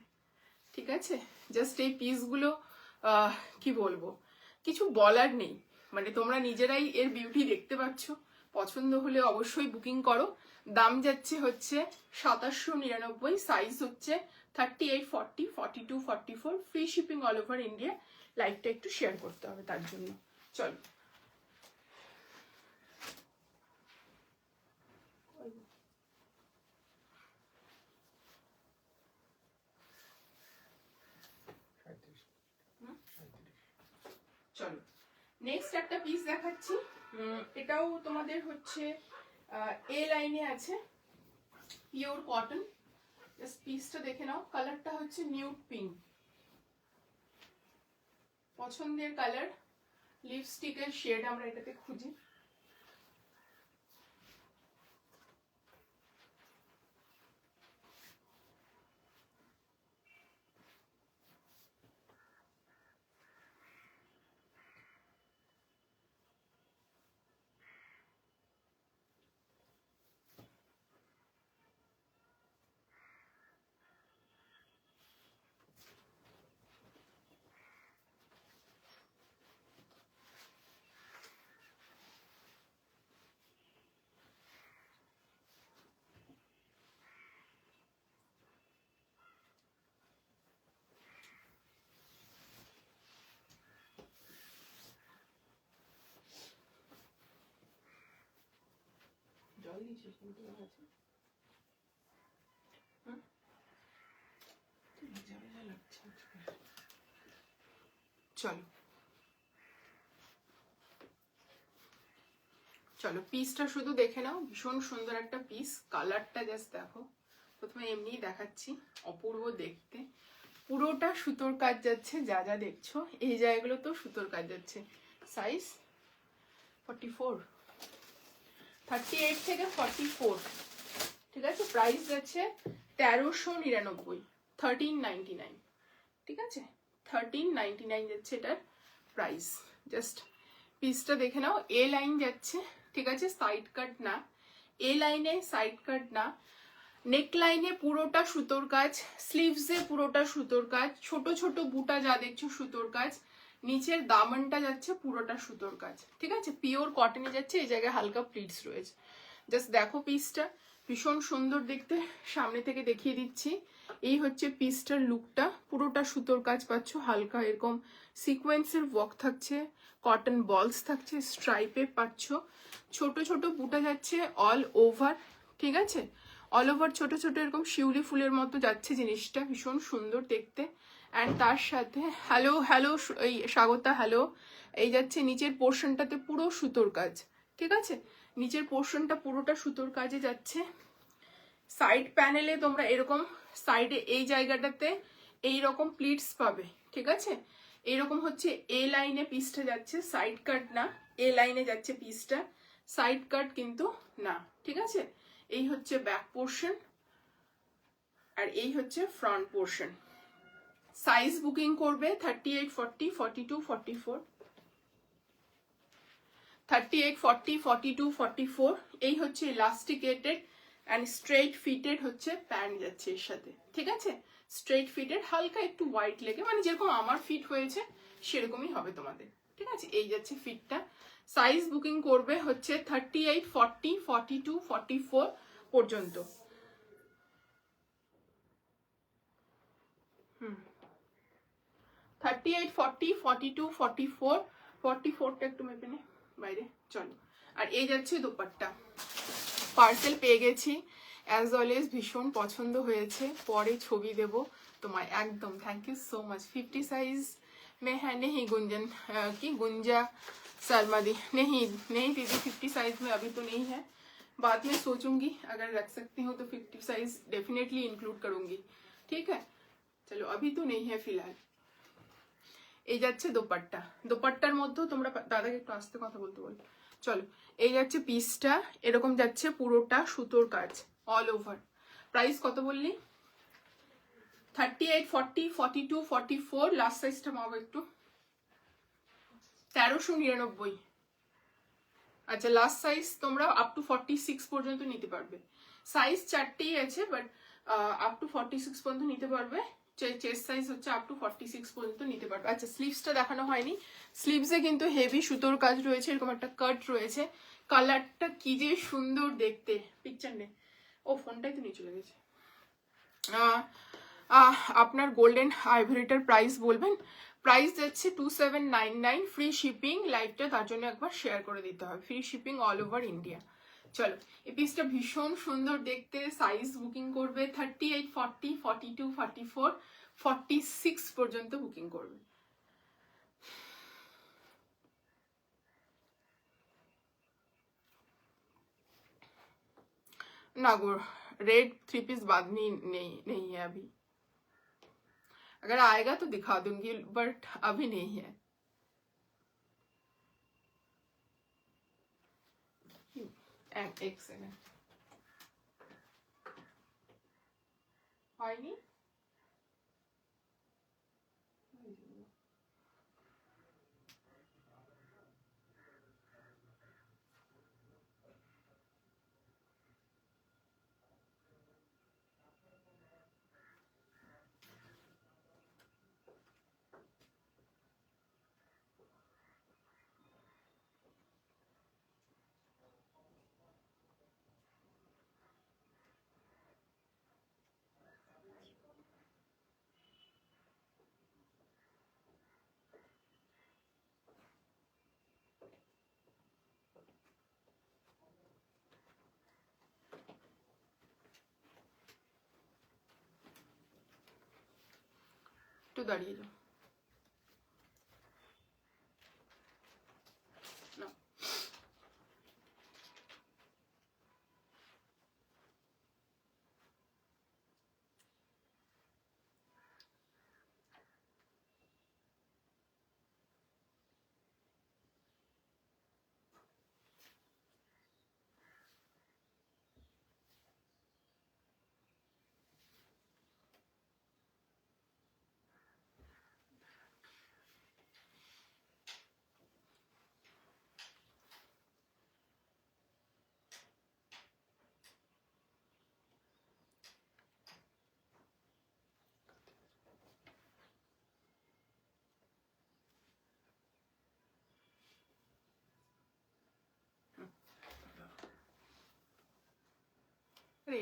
S1: ঠিক আছে? জাস্ট এই পিসগুলো কি বলবো, কিছু বলার নেই, মানে তোমরা নিজেরাই এর বিউটি দেখতে পাচ্ছ। পছন্দ হলে অবশ্যই বুকিং করো। দাম যাচ্ছে হচ্ছে 2799, সাইজ হচ্ছে 38, 40, 42, 44, free shipping all over India. লাইভটা একটু শেয়ার করতে হবে তার জন্য। চলো, চলো নেক্সট একটা পিস দেখাচ্ছি। এটাও তোমাদের হচ্ছে এ লাইনে আছে, পিওর কটন। জাস্ট পিসটা দেখে নাও, কালারটা হচ্ছে নিউড পিঙ্ক, পছন্দের কালার, লিপস্টিকের শেড আমরা এটাতে খুঁজি। জল দিয়েছিস কিন্তু আছে, চলো চলো পিসটা শুধু দেখে নাও, ভীষণ সুন্দর একটা পিস। কালারটা জাস্ট দেখো, প্রথমে এমনি দেখাচ্ছি, অপূর্ব দেখতে। পুরোটা সুতোর কাজ যাচ্ছে, যা যা দেখছো এই জায়গাগুলো তো সুতোর কাজ যাচ্ছে। সাইজ 44, 38 থেকে 44, ঠিক আছে? প্রাইস যাচ্ছে 1399, 1399, ঠিক আছে? 1399 যাচ্ছে এটার প্রাইস। জাস্ট পিসটা দেখে নাও, এ লাইন যাচ্ছে, ঠিক আছে? সাইড কাট না, এ লাইনে সাইড কাট না। নেক লাইনে পুরোটা সুতোর কাজ, স্লিভসে পুরোটা সুতোর কাজ, ছোট ছোট বুটা যা দেখছো সুতোর কাজ, নিচের দামনটা যাচ্ছে পুরোটা সুতোর কাজ, ঠিক আছে, পিওর কটনে যাচ্ছে, এই জায়গায় হালকা প্লিটস রয়েছে। জাস্ট দেখো পিসটা ভীষণ সুন্দর দেখতে, সামনে থেকে দেখিয়ে দিচ্ছি। এই হচ্ছে পিসটার লুকটা, পুরোটা সুতোর কাজ পাচ্ছ, হালকা এরকম সিকোয়েন্সের ওয়ার্ক থাকছে, কটন বলস থাকছে, স্ট্রাইপে পাচ্ছ, ছোট ছোট বুটা যাচ্ছে অল ওভার, ঠিক আছে, অল ওভার ছোট ছোট এরকম শিউলি ফুলের মতো যাচ্ছে জিনিসটা, ভীষণ সুন্দর দেখতে। অ্যান্ড তার সাথে হ্যালো হ্যালো, এই স্বাগতা হ্যালো, এই যাচ্ছে নিচের পোর্শনটাতে পুরো সুতোর কাজ, ঠিক আছে, নিচের পোর্শনটা পুরোটা সুতোর কাজে যাচ্ছে। সাইড প্যানেলে তোমরা এরকম সাইডে এই জায়গাটাতে এই রকম প্লিটস পাবে, ঠিক আছে, এইরকম হচ্ছে এ লাইনে পিসটা যাচ্ছে, সাইড কাট না, এ লাইনে যাচ্ছে পিসটা, সাইড কাট কিন্তু না, ঠিক আছে। এই হচ্ছে ব্যাক পোর্শন আর এই হচ্ছে ফ্রন্ট পোর্শন। সাইজ বুকিং করবে 38, 40, 42, 44, 38, 40, 42, 44। এই হচ্ছে ইলাস্টিকেটেড অ্যান্ড স্ট্রেট ফিটেড হচ্ছে প্যান্ট যাচ্ছে এর সাথে, ঠিক আছে, স্ট্রেট ফিটেড, হালকা একটু হোয়াইট লেগে, মানে যেরকম আমার ফিট হয়েছে সেরকমই হবে তোমাদের, ঠিক আছে। এই যাচ্ছে ফিটটা। সাইজ বুকিং করবে হচ্ছে 38, 40, 42, 44 পর্যন্ত। 38, 40, 42, 44, 44টা একটু মেপে নে বাইরে, চলো। আর এই যাচ্ছে দোপাট্টা, পার্সেল পেয়ে গেছি, অ্যাজ অলওয়েজ ভীষণ পছন্দ হয়েছে, পরে ছবি দেব তোমায় একদম। Thank you so much. 50 size में है नहीं गुंजन की गुंजा शर्मा दी, नहीं नहीं दीदी 50 साइज में अभी तो नहीं है, बाद में सोचूंगी अगर रख सकती हूँ तो 50 साइज डेफिनेटली इंक्लूड करूंगी, ठीक है, चलो अभी तो नहीं है फिलहाल। এই যাচ্ছে দোপাট্টা, দোপাট্টার মধ্যেও তোমরা দাদাকে একটু আস্তে কথা বলতে বল, চলো। এই যাচ্ছে পিসটা, এরকম যাচ্ছে পুরোটা সুতোর কাজ অল ওভার। প্রাইস কত বললি? 38, 40, 42, 44। লাস্ট সাইজটা মাও একটু, 1399। আচ্ছা, লাস্ট সাইজ তোমরা আপ টু 46 পর্যন্ত নিতে পারবে, সাইজ চারটেই আছে, বাট আপ টু 46 পর্যন্ত নিতে পারবে। চেস্ট সাইজ হচ্ছে আপ টু 46 পর্যন্ত নিতে পারবে। আচ্ছা, স্লিভসটা দেখানো হয়নি, স্লিভসে কিন্তু হেভি সুতোর কাজ রয়েছে, এরকম একটা কাট রয়েছে, কালারটা কি যে সুন্দর দেখতে, পিকচার নে, ও ফোনটাই তো নিয়ে চলে গেছে। আপনার গোল্ডেন আইভরিটার প্রাইস বলবেন? প্রাইস যাচ্ছে 2799, ফ্রি শিপিং, লাইভটা তার জন্য একবার শেয়ার করে দিতে হবে, free shipping all over India. চলো, এই পিসটা ভীষণ সুন্দর দেখতে, সাইজ বুকিং করবে 38, 40, 42, 44, 46 পর্যন্ত বুকিং করবে। ना गो, रेड 3 पीस बाद नहीं है अभी, अगर आएगा तो दिखा दूंगी, बट अभी नहीं है। एक सेकंड, হয়নি, একটু দাঁড়িয়ে যাও।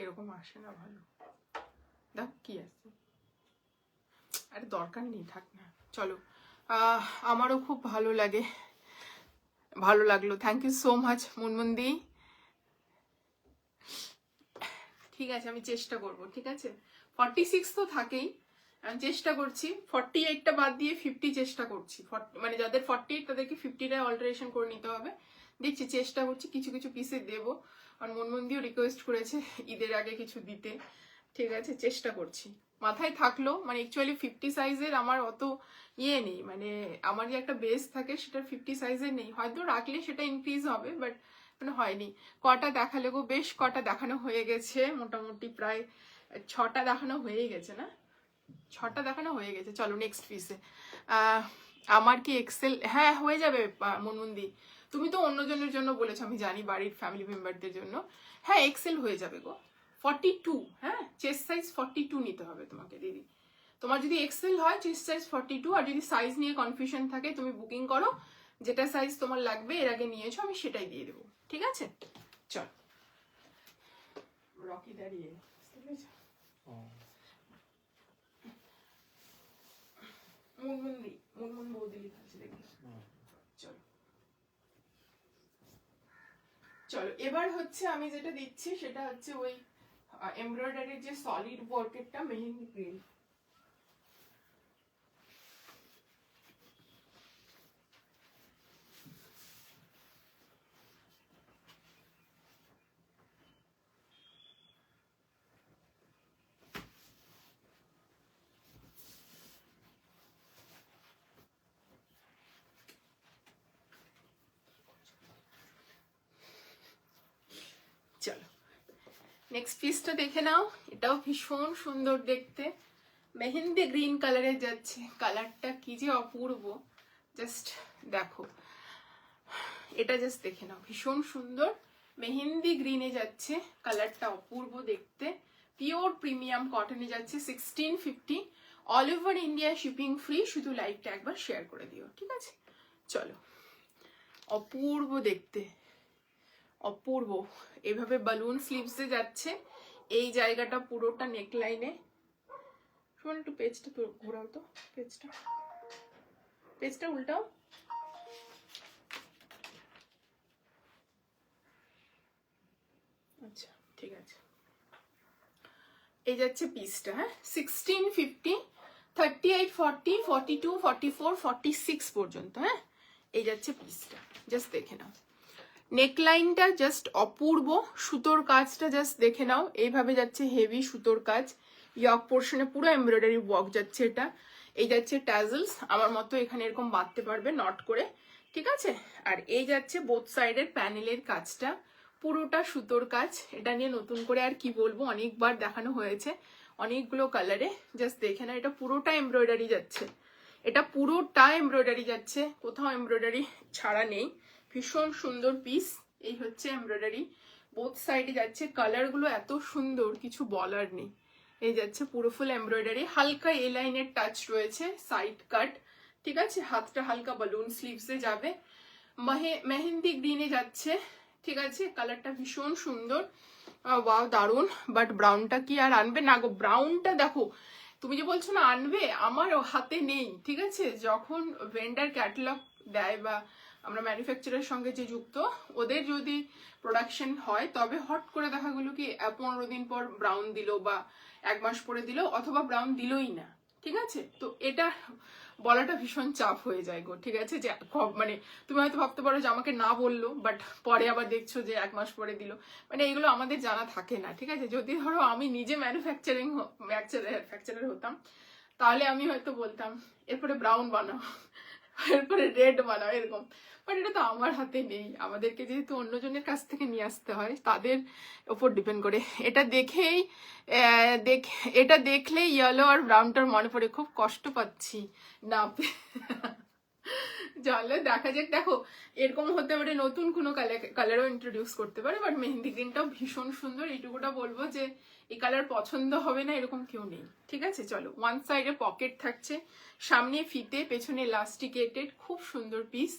S1: এরকম আসে না ভালো। দেখ কি আছে, আরে দরকার নেই, থাক না। চলো, আমারও খুব ভালো লাগে, ভালো লাগলো। থ্যাংক ইউ সো মাচ মুনমুনদি। ঠিক আছে, আমি চেষ্টা করব। ঠিক আছে, 46 তো থাকেই, আমি চেষ্টা করছি 48টা বাদ দিয়ে 50 চেষ্টা করছি। মানে যাদের 48 তাদেরকে 50টা অল্টারেশন করে নিতে হবে। দেখছি, চেষ্টা করছি, কিছু কিছু পিসে দেবো। আর মনমন্দিও রিকোয়েস্ট করেছে ঈদের আগে কিছু দিতে। ঠিক আছে, চেষ্টা করছি। মাথায় থাকলো, মানে অ্যাকচুয়ালি 50 সাইজের আমার অত ইয়ে নেই, মানে আমার যে একটা বেস থাকে সেটার 50 সাইজের নেই, হয়তো রাখলে সেটা ইনক্রিজ হবে, বাট মানে হয়নি। কটা দেখালে গো? বেশ কটা দেখানো হয়ে গেছে, মোটামুটি প্রায় 6টা দেখানো হয়ে গেছে না? 6টা দেখানো হয়ে গেছে। চলো নেক্সট পিসে। আমার কি এক্সেল? হ্যাঁ হয়ে যাবে মনমন্দি, তুমি তো অন্যজনের জন্য বলেছো আমি জানি, বাড়ির ফ্যামিলি মেম্বারদের জন্য। হ্যাঁ এক্সেল হয়ে যাবে গো। 42, হ্যাঁ চেস্ট সাইজ 42 নিতে হবে তোমাকে দিদি। তোমার যদি এক্সেল হয় চেস্ট সাইজ 42, আর যদি সাইজ নিয়ে কনফিউশন থাকে তুমি বুকিং করো, যেটা সাইজ তোমার লাগবে এর আগে নিয়েছো আমি সেটাই দিয়ে দেবো। ঠিক আছে, চল। রকি দাঁড়িয়ে মুনমুন বৌদি লেখা আছে দেখি। চলো চলো, এবার হচ্ছে আমি যেটা দিচ্ছি সেটা হচ্ছে ওই এমব্রয়ডারির যে সলিড ওয়ার্কেরটা, মেহেন্দি গ্রিন। চলো নেক্সট পিসটা দেখে নাও, এটাও ভীষণ সুন্দর দেখতে, মেহেন্দি গ্রিন কালারে যাচ্ছে। কালারটা কি যে অপূর্ব, জাস্ট দেখো, এটা জাস্ট দেখে নাও, ভীষণ সুন্দর মেহেন্দি গ্রিনে যাচ্ছে, কালারটা অপূর্ব দেখতে। পিওর প্রিমিয়াম কটনে যাচ্ছে, 1650, all over India shipping free. শুধু লাইভটা একবার শেয়ার করে দিও, ঠিক আছে? চলো, অপূর্ব দেখতে, অপূর্ব। এভাবে বালুন স্লিভসে যাচ্ছে, এই জায়গাটা পুরোটা নেকলাইনে। শোন একটু পেজটা তো ঘোরাও তো, পেজটা উল্টাও। আচ্ছা ঠিক আছে, এই যাচ্ছে পিসটা। হ্যাঁ 1650, 38, 40, 42, 44, 46 পর্যন্ত। হ্যাঁ এই যাচ্ছে পিসটা, জাস্ট দেখে নাও। নেকলাইনটা জাস্ট অপূর্ব, সুতোর কাজটা জাস্ট দেখে নাও, এইভাবে যাচ্ছে হেভি সুতোর কাজ। ইয়ক পোর্শনে পুরো এমব্রয়ডারি ওয়ার্ক যাচ্ছে। এটা এই যাচ্ছে ট্যাজেলস, আমার মতো এখানে এরকম বাঁধতে পারবে নট করে, ঠিক আছে? আর এই যাচ্ছে বোথ সাইডের প্যানেলের কাজটা, পুরোটা সুতোর কাজ। এটা নিয়ে নতুন করে আর কি বলবো, অনেকবার দেখানো হয়েছে অনেকগুলো কালারে। জাস্ট দেখে না, এটা পুরোটা এমব্রয়ডারি যাচ্ছে, এটা পুরোটা এমব্রয়ডারি যাচ্ছে, কোথাও এমব্রয়ডারি ছাড়া নেই। ভীষণ সুন্দর পিস। এই হচ্ছে এমব্রয়ডারি, বোথ সাইডে যাচ্ছে, কালারগুলো এত সুন্দর কিছু বলার নেই। এই যাচ্ছে পুরো ফুল এমব্রয়ডারি, হালকা এ লাইনের টাচ রয়েছে, সাইড কাট, ঠিক আছে? হাতটা হালকা বালুন স্লিভসে যাবে, মেহেন্দি গ্রিনে যাচ্ছে, ঠিক আছে? কালারটা ভীষণ সুন্দর, ওয়াও দারুন। বাট ব্রাউনটা কি আর আনবে না গো? ব্রাউনটা দেখো, তুমি যে বলছো না আনবে, আমার হাতে নেই, ঠিক আছে? যখন ভেন্ডার ক্যাটালগ দেয় বা আমরা ম্যানুফ্যাকচারের সঙ্গে যে যুক্ত, ওদের যদি প্রোডাকশন হয় তবে হট করে দেখা গেলো কি 15 দিন পর ব্রাউন দিল, বা 1 মাস পরে দিল, অথবা ব্রাউন দিলই না, ঠিক আছে? তো এটা বলাটা ভীষণ চাপ হয়ে যায় গো, ঠিক আছে? যে মানে তুমি হয়তো ভাবতে পারো যে আমাকে না বললো, বাট পরে আবার দেখছো যে 1 মাস পরে দিল, মানে এগুলো আমাদের জানা থাকে না, ঠিক আছে? যদি ধরো আমি নিজে ম্যানুফ্যাকচারার হতাম, তাহলে আমি হয়তো বলতাম এরপরে ব্রাউন বানাও, এরপরে রেড বানাও, এরকম। বাট এটা তো আমার হাতে নেই, আমাদেরকে যেহেতু অন্যজনের কাছ থেকে নিয়ে আসতে হয়, তাদের ওপর ডিপেন্ড করে। এটা দেখেই এটা দেখলেই ইয়েলো আর ব্রাউনটার মনে পড়ে, খুব কষ্ট পাচ্ছি না চলো দেখা যাক। দেখো এরকম হতে পারে নতুন কোনো কালারও ইন্ট্রোডিউস করতে পারে, বাট মেহেন্দি গ্রিনটাও ভীষণ সুন্দর। এইটুকুটা বলবো যে এই কালার পছন্দ হবে না এরকম কেউ নেই, ঠিক আছে? চলো, ওয়ান সাইডে পকেট থাকছে, সামনে ফিতে, পেছনে ইলাস্টিকেটেড, খুব সুন্দর পিস।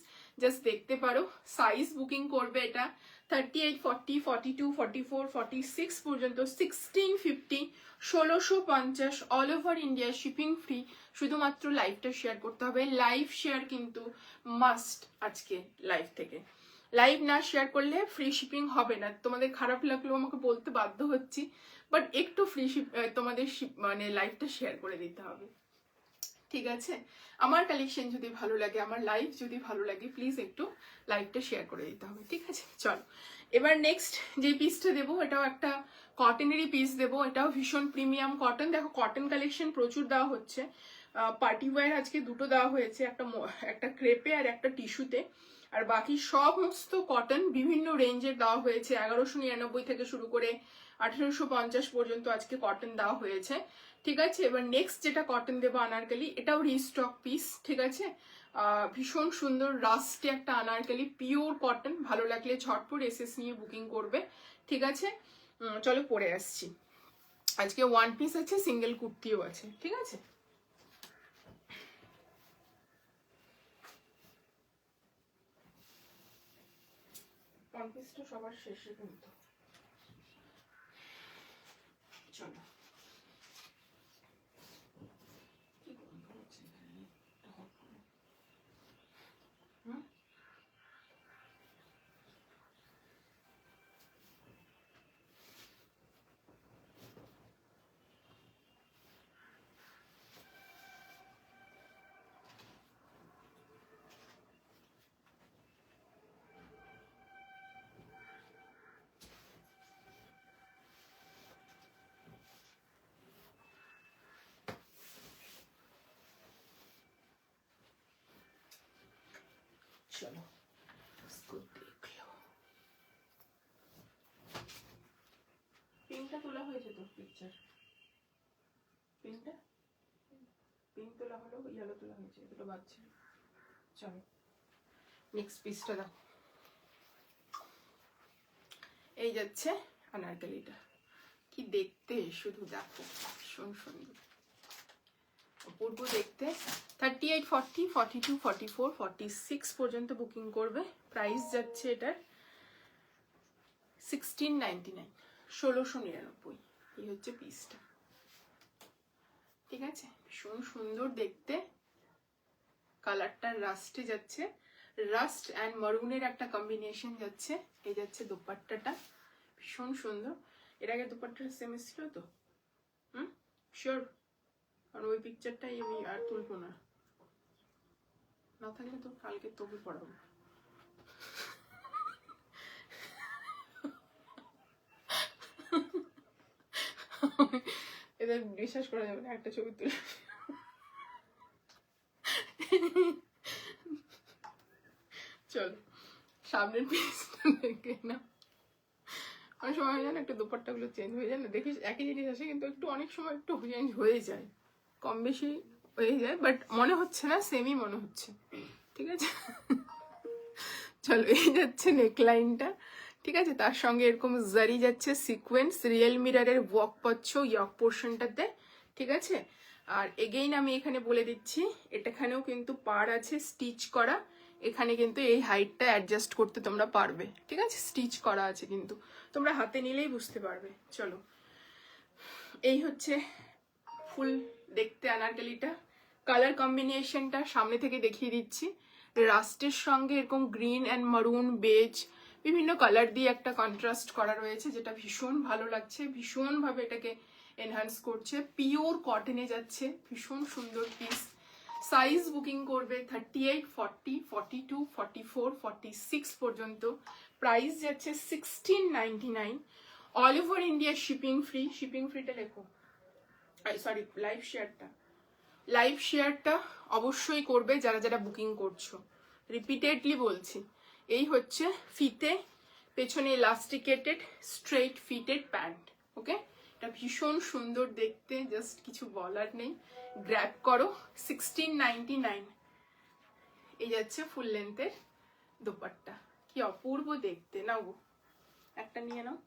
S1: জাস্ট দেখতে পারো। সাইজ বুকিং করবে এটা 38, 40, 42, 44, 46 পর্যন্ত, 1650, 1650 all over India shipping free. শুধুমাত্র লাইভটা শেয়ার করতে হবে। লাইভ শেয়ার কিন্তু মাস্ট আজকে লাইভ থেকে। লাইভ না শেয়ার করলে ফ্রি শিপিং হবে না। তোমাদের খারাপ লাগলেও আমাকে বলতে বাধ্য হচ্ছি, বাট একটু ফ্রি তোমাদের মানে লাইভটা শেয়ার করে দিতে হবে, ঠিক আছে? আমার কালেকশন যদি ভালো লাগে, আমার লাইভ যদি ভালো লাগে, প্লিজ একটু লাইভটা শেয়ার করে দিতে হবে, ঠিক আছে? চলো এবার নেক্সট যে পিসটা দেবো, এটাও একটা কটনেরই পিস দেবো। এটাও ভীষণ প্রিমিয়াম কটন। দেখো কটন কালেকশন প্রচুর দেওয়া হচ্ছে। পার্টি ওয়্যার আজকে দুটো দেওয়া হয়েছে, একটা ক্রেপে আর একটা টিস্যুতে। আর বাকি সমস্ত কটন বিভিন্ন রেঞ্জের দেওয়া হয়েছে। 1199 থেকে শুরু করে 1850 পর্যন্ত আজকে কটন দেওয়া হয়েছে, ঠিক আছে? এবার নেক্সট যেটা কটন দেবো আনারকলি, এটাও রিস্টক পিস, ঠিক আছে? ভীষণ সুন্দর রাস্টে একটা আনারকলি, পিওর কটন। ভালো লাগলে ঝটপট এসএস নিয়ে বুকিং করবে, ঠিক আছে? চলো পরে আসছি। আজকে ওয়ান পিস আছে, সিঙ্গেল কুর্তিও আছে, ঠিক আছে? ওয়ান পিসটা সবার শেষে কিন্তু। চলো চলো इसको देख लो। পিনটা তোলা হয়েছে তো? পিকচার পিনটা পিন তোলা হলো, ইয়েলো তোলা হয়েছে, দুটো বাদ ছিল। চলো নেক্সট পিসটা দাও। এই যাচ্ছে আনারকলিটা, কি দেখতে শুধু দেখো, ভীষণ সুন্দর, অপূর্ব দেখতে। 38, 40, 42, 44, 46 পর্যন্ত বুকিং করবে। প্রাইস যাচ্ছে এটার 1699, 1699। এই হচ্ছে পিসটা, ঠিক আছে? ভীষণ সুন্দর দেখতে। কালারটা রাস্টে যাচ্ছে, রাস্ট অ্যান্ড মারুনের একটা কম্বিনেশন যাচ্ছে। এই যাচ্ছে দোপাট্টাটা, ভীষণ সুন্দর। এর আগে দোপাট্টাটা সেম ছিল তো? শিওর? আর ওই পিকচারটাই আমি আর তুলবো না, না থাকলে তো কালকে তবু পড়াবো। এদের বিশ্বাস করা যাবে না, একটা ছবি তুলে। চল সামনের পিসটা দেখে না। অনেক সময় হয় না একটু দোপাট্টাগুলো চেঞ্জ হয়ে যায় না, দেখিস একই জিনিস আসে কিন্তু একটু অনেক সময় একটু চেঞ্জ হয়ে যায়, কম বেশি হয়ে যায়, বাট মনে হচ্ছে না, সেমই মনে হচ্ছে, ঠিক আছে? চলো এই যাচ্ছে নেকলাইনটা, ঠিক আছে? তার সঙ্গে এরকম জারি যাচ্ছে সিকোয়েন্স, রিয়েল মিরারের ওয়ার্ক পাচ্ছ ইয়ক পোর্শনটাতে, ঠিক আছে? আর এগেইন আমি এখানে বলে দিচ্ছি, এটাখানেও কিন্তু পার আছে স্টিচ করা। এখানে কিন্তু এই হাইটটা অ্যাডজাস্ট করতে তোমরা পারবে, ঠিক আছে? স্টিচ করা আছে, কিন্তু তোমরা হাতে নিলেই বুঝতে পারবে। চলো এই হচ্ছে ফুল দেখতে আনারকলিটা। কালার কম্বিনেশনটা সামনে থেকে দেখিয়ে দিচ্ছি। রাস্টের সঙ্গে এরকম গ্রিন অ্যান্ড মারুন, বেজ, বিভিন্ন কালার দিয়ে একটা কন্ট্রাস্ট করা রয়েছে, যেটা ভীষণ ভালো লাগছে, ভীষণভাবে এটাকে এনহান্স করছে। পিওর কটনে যাচ্ছে, ভীষণ সুন্দর পিস। সাইজ বুকিং করবে 38, 40, 42, 44, 46 পর্যন্ত। প্রাইস যাচ্ছে 1699। All over India shipping free. Shipping ফ্রিটা লেখো, সরি লাইভ শেয়ারটা অবশ্যই করবে যারা যারা বুকিং করছো, রিপিটেডলি বলছি। এই হচ্ছে ফিতে, পেছনে ইলাস্টিকেটেড স্ট্রেট ফিটেড প্যান্ট, ওকে? এটা ভীষণ সুন্দর দেখতে, জাস্ট কিছু বলার নেই। গ্র্যাব করো, 1699। এই যাচ্ছে ফুল লেন্থের দোপাট্টা, কি অপূর্ব দেখতে। নাও গো একটা নিয়ে নাও।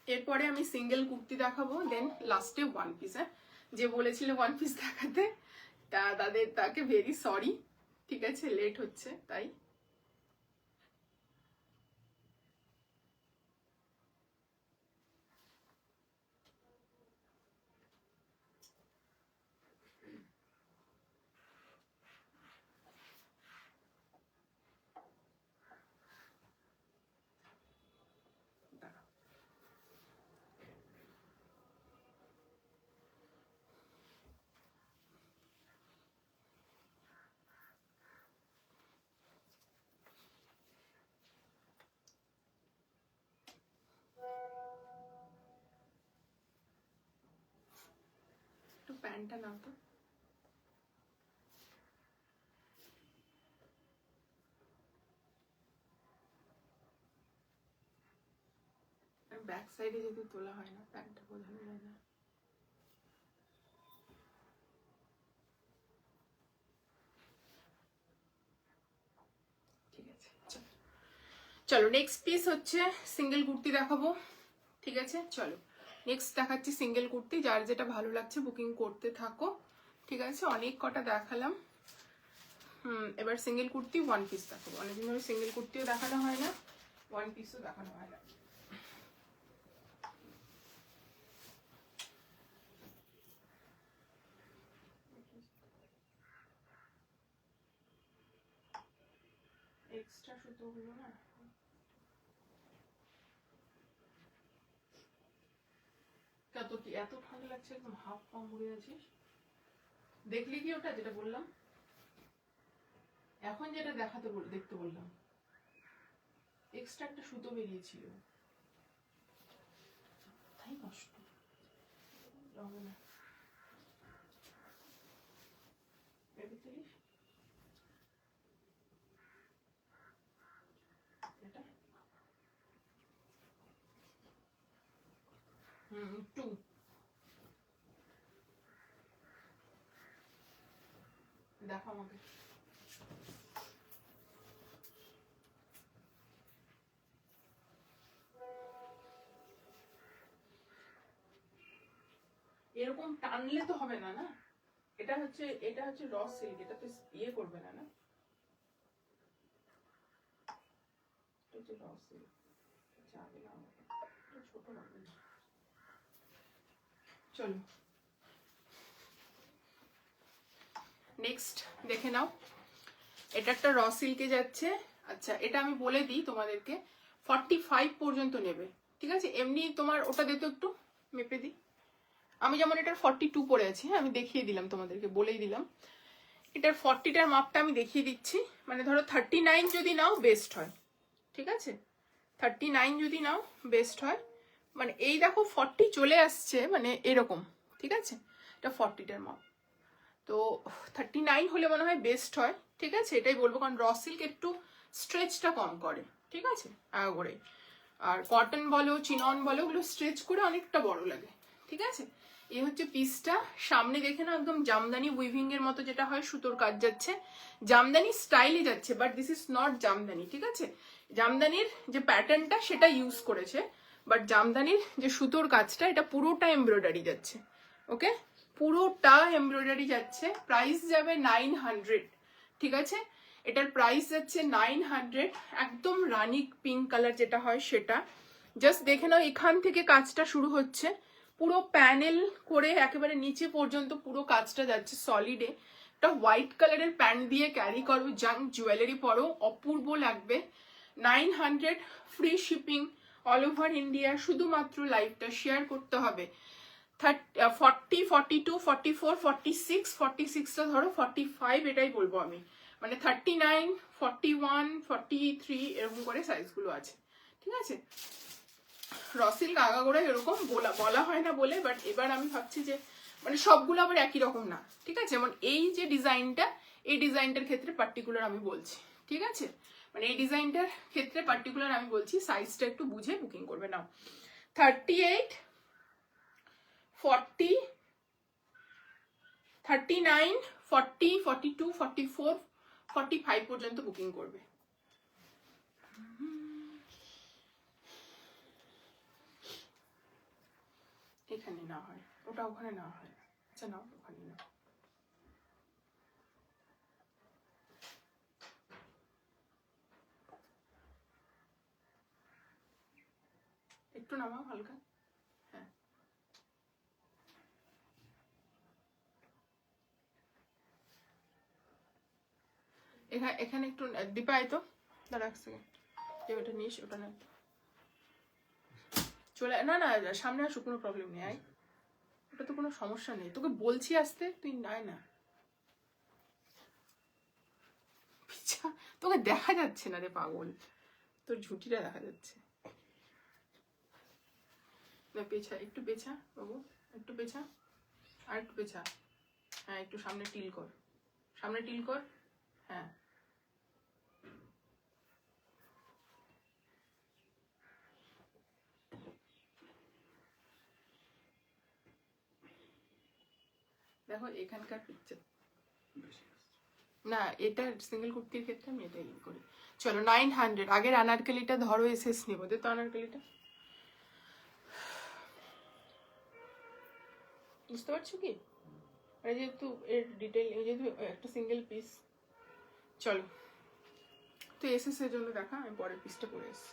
S1: এরপরে আমি সিঙ্গেল কুর্তি দেখাবো, দেন লাস্টে ওয়ান পিস। যে বলেছিল ওয়ান পিস দেখাতে, তাকে ভেরি সরি, ঠিক আছে, লেট হচ্ছে তাই। একটু প্যান্টটা নাও তো। ব্যাক সাইডে যদি তোলা হয় না প্যান্টটা বোঝানো যায় না। ঠিক আছে, চলো নেক্সট পিস হচ্ছে সিঙ্গেল কুর্তি দেখাবো, ঠিক আছে। চলো নেক্সট দেখাচ্ছি সিঙ্গেল কুর্তি, যার যেটা ভালো লাগছে বুকিং করতে থাকো, ঠিক আছে। অনেক কটা দেখালাম, এবার সিঙ্গেল কুর্তি ওয়ান পিস দেখাবো। অনেকদিন ধরে সিঙ্গেল কুর্তিও দেখানো হয় না, ওয়ান পিসও দেখানো হয় না। এক্সট্রা সুতোগুলো না, কত কি এত ঠান্ডা লাগছে, একদম হাফ পাম মুড়ে আছিস। দেখলি কি ওটা যেটা বললাম, এখন যেটা দেখতে বললাম, এক্সট্রা একটা সুতো বেরিয়েছিল, তাই নষ্ট হবে না। টু দেখো আমাকে, এরকম টানলে তো হবে না, না এটা হচ্ছে র সিল্ক, এটা তো ইয়ে করবে না, না এটা হচ্ছে র সিল্ক, যাবে না আমাকে, ছোট হবে। চলো নেক্সট দেখে নাও, এটা একটা র সিল্কে যাচ্ছে। আচ্ছা এটা আমি বলে দিই তোমাদেরকে, 45 পর্যন্ত নেবে, ঠিক আছে। এমনি তোমার ওটা দিতে একটু মেপে দিই, আমি যেমন এটার 42 পরে আছি, হ্যাঁ আমি দেখিয়ে দিলাম তোমাদেরকে, বলেই দিলাম। এটার 40টার মাপটা আমি দেখিয়ে দিচ্ছি, মানে ধরো 39 যদি নাও বেস্ট হয়, ঠিক আছে। 39 যদি নাও বেস্ট হয়, মানে এই দেখো 40 চলে আসছে, মানে এরকম, ঠিক আছে। এটা 40টার মাপ, তো 39 হলে মনে হয় বেস্ট হয়, ঠিক আছে। এটাই বলবো, কারণ র সিল্ক একটু স্ট্রেচটা কম করে, ঠিক আছে, করে। আর কটন বলো চিনন বলো, ওগুলো স্ট্রেচ করে অনেকটা বড় লাগে, ঠিক আছে। এই হচ্ছে পিসটা, সামনে দেখে না একদম জামদানি উইভিং এর মতো যেটা হয়, সুতোর কাজ যাচ্ছে, জামদানি স্টাইলে যাচ্ছে, but this is not Jamdani, ঠিক আছে। জামদানির যে প্যাটার্নটা সেটা ইউজ করেছে, বাট জামদানির যে সুতোর কাজটা এটা পুরোটা এমব্রয়ডারি যাচ্ছে, ওকে, পুরোটা এমব্রয়ডারি যাচ্ছে। প্রাইস যাবে 900, ঠিক আছে। এটার প্রাইস যাচ্ছে 900, একদম রানি পিঙ্ক কালার যেটা হয় সেটা। জাস্ট দেখে নাও এখান থেকে কাজটা শুরু হচ্ছে, পুরো প্যানেল করে একেবারে নিচে পর্যন্ত পুরো কাজটা যাচ্ছে সলিডে। একটা হোয়াইট কালারের প্যান্ট দিয়ে ক্যারি করো, জাঙ্ক জুয়েলারি পরো, অপূর্ব লাগবে। 900, free shipping all over India. শুধুমাত্র লাইভটা শেয়ার করতে হবে। 40, 42, 44, 46, 46টা ধরো, 45 এটাই বলবো আমি, মানে 39, 41, 43 এরকম করে সাইজগুলো আছে, ঠিক আছে। রসিল আগাগোড়া এরকম বলা হয় না বলে, বাট এবার আমি ভাবছি যে মানে সবগুলো আবার একই রকম না, ঠিক আছে। যেমন এই যে ডিজাইনটা, এই ডিজাইনটার ক্ষেত্রে পার্টিকুলার আমি বলছি, ঠিক আছে, মানে এই ডিজাইনটার ক্ষেত্রে পার্টিকুলার আমি বলছি, সাইজটা একটু বুঝে বুকিং করবে। নাও 38, 40, 39, 40, 42, 44, 45 পর্যন্ত বুকিং করবে। এখানে না হয়, ওটা ওখানে না হয়, আচ্ছা নাও ওখানে না, একটু নামাও হালকা। হ্যাঁ এখানে একটু দীপা আয় তো, দাঁড়া এক সেকেন্ড, ওটা নিস, ওটা না চলে, না না সামনে আসো, কোনো প্রবলেম নেই, আয়, ওটা তো কোনো সমস্যা নেই, তোকে বলছি আসতে, তুই নাই না, তোকে দেখা যাচ্ছে না রে পাগল, তোর ঝুঁটিটা দেখা যাচ্ছে। পেছা, একটু পেছা বাবু, একটু পেছা, আর একটু পেছা, হ্যাঁ একটু সামনে টিল কর, সামনে টিল কর, হ্যাঁ দেখো এখানকার পিকচার, না এটা সিঙ্গেল কুর্তির ক্ষেত্রে আমি এটা ইউজ করি। চলো 900, আগের আনারকালিটা ধরো, এসএস নেবো, দে তো আনারকালিটা, বুঝতে পারছো কি, যেহেতু এর ডিটেল, যেহেতু একটা সিঙ্গেল পিস। চলো তো এসএস এর জন্য দেখা, আমি পরের পিসটা পরে এসছি।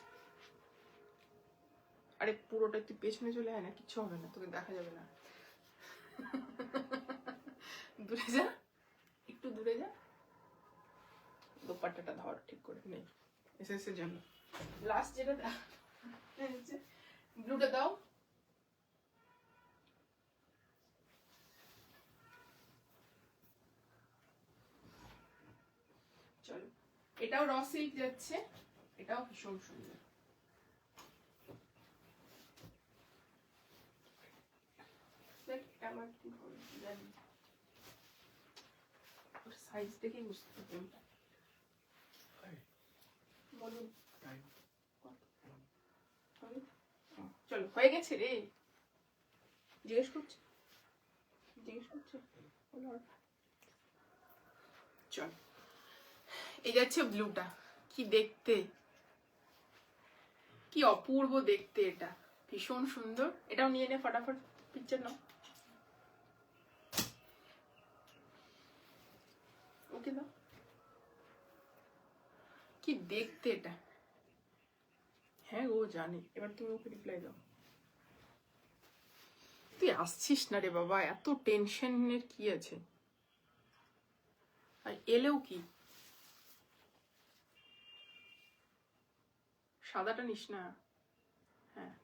S1: আরে পুরোটা তুই পেছনে চলে আয় না, কিচ্ছু হবে না, তোকে দেখা যাবে না। দূরে যা, একটু দূরে যা, দোপাট্টাটা ধর ঠিক করে, নেই এসএস এর জন্য লাস্ট যেটা ব্লুটা দাও, চলো এটাও র সিল্ক যাচ্ছে, এটাও ভীষণ সুন্দর, আমার কি হবে জানি, সাইজ দেখে বুঝতে পারবেন। বলুন চলো হয়ে গেছে রে, জিজ্ঞেস করছে, জিজ্ঞেস করছে, চল এই যাচ্ছে ব্লুটা, কি দেখতে, কি অপূর্ব দেখতে, এটা ভীষণ সুন্দর, এটাও নিয়ে নে ফটাফট পিকচার নাও, ওকে দাও, কি দেখতে এটা, হ্যাঁ ও জানে, এবার তুমি ওকে রিপ্লাই দাও। তুই আসছিস না রে বাবা, এত টেনশনের কি আছে, আর এলেও কি, সাদাটা নিস না, হ্যাঁ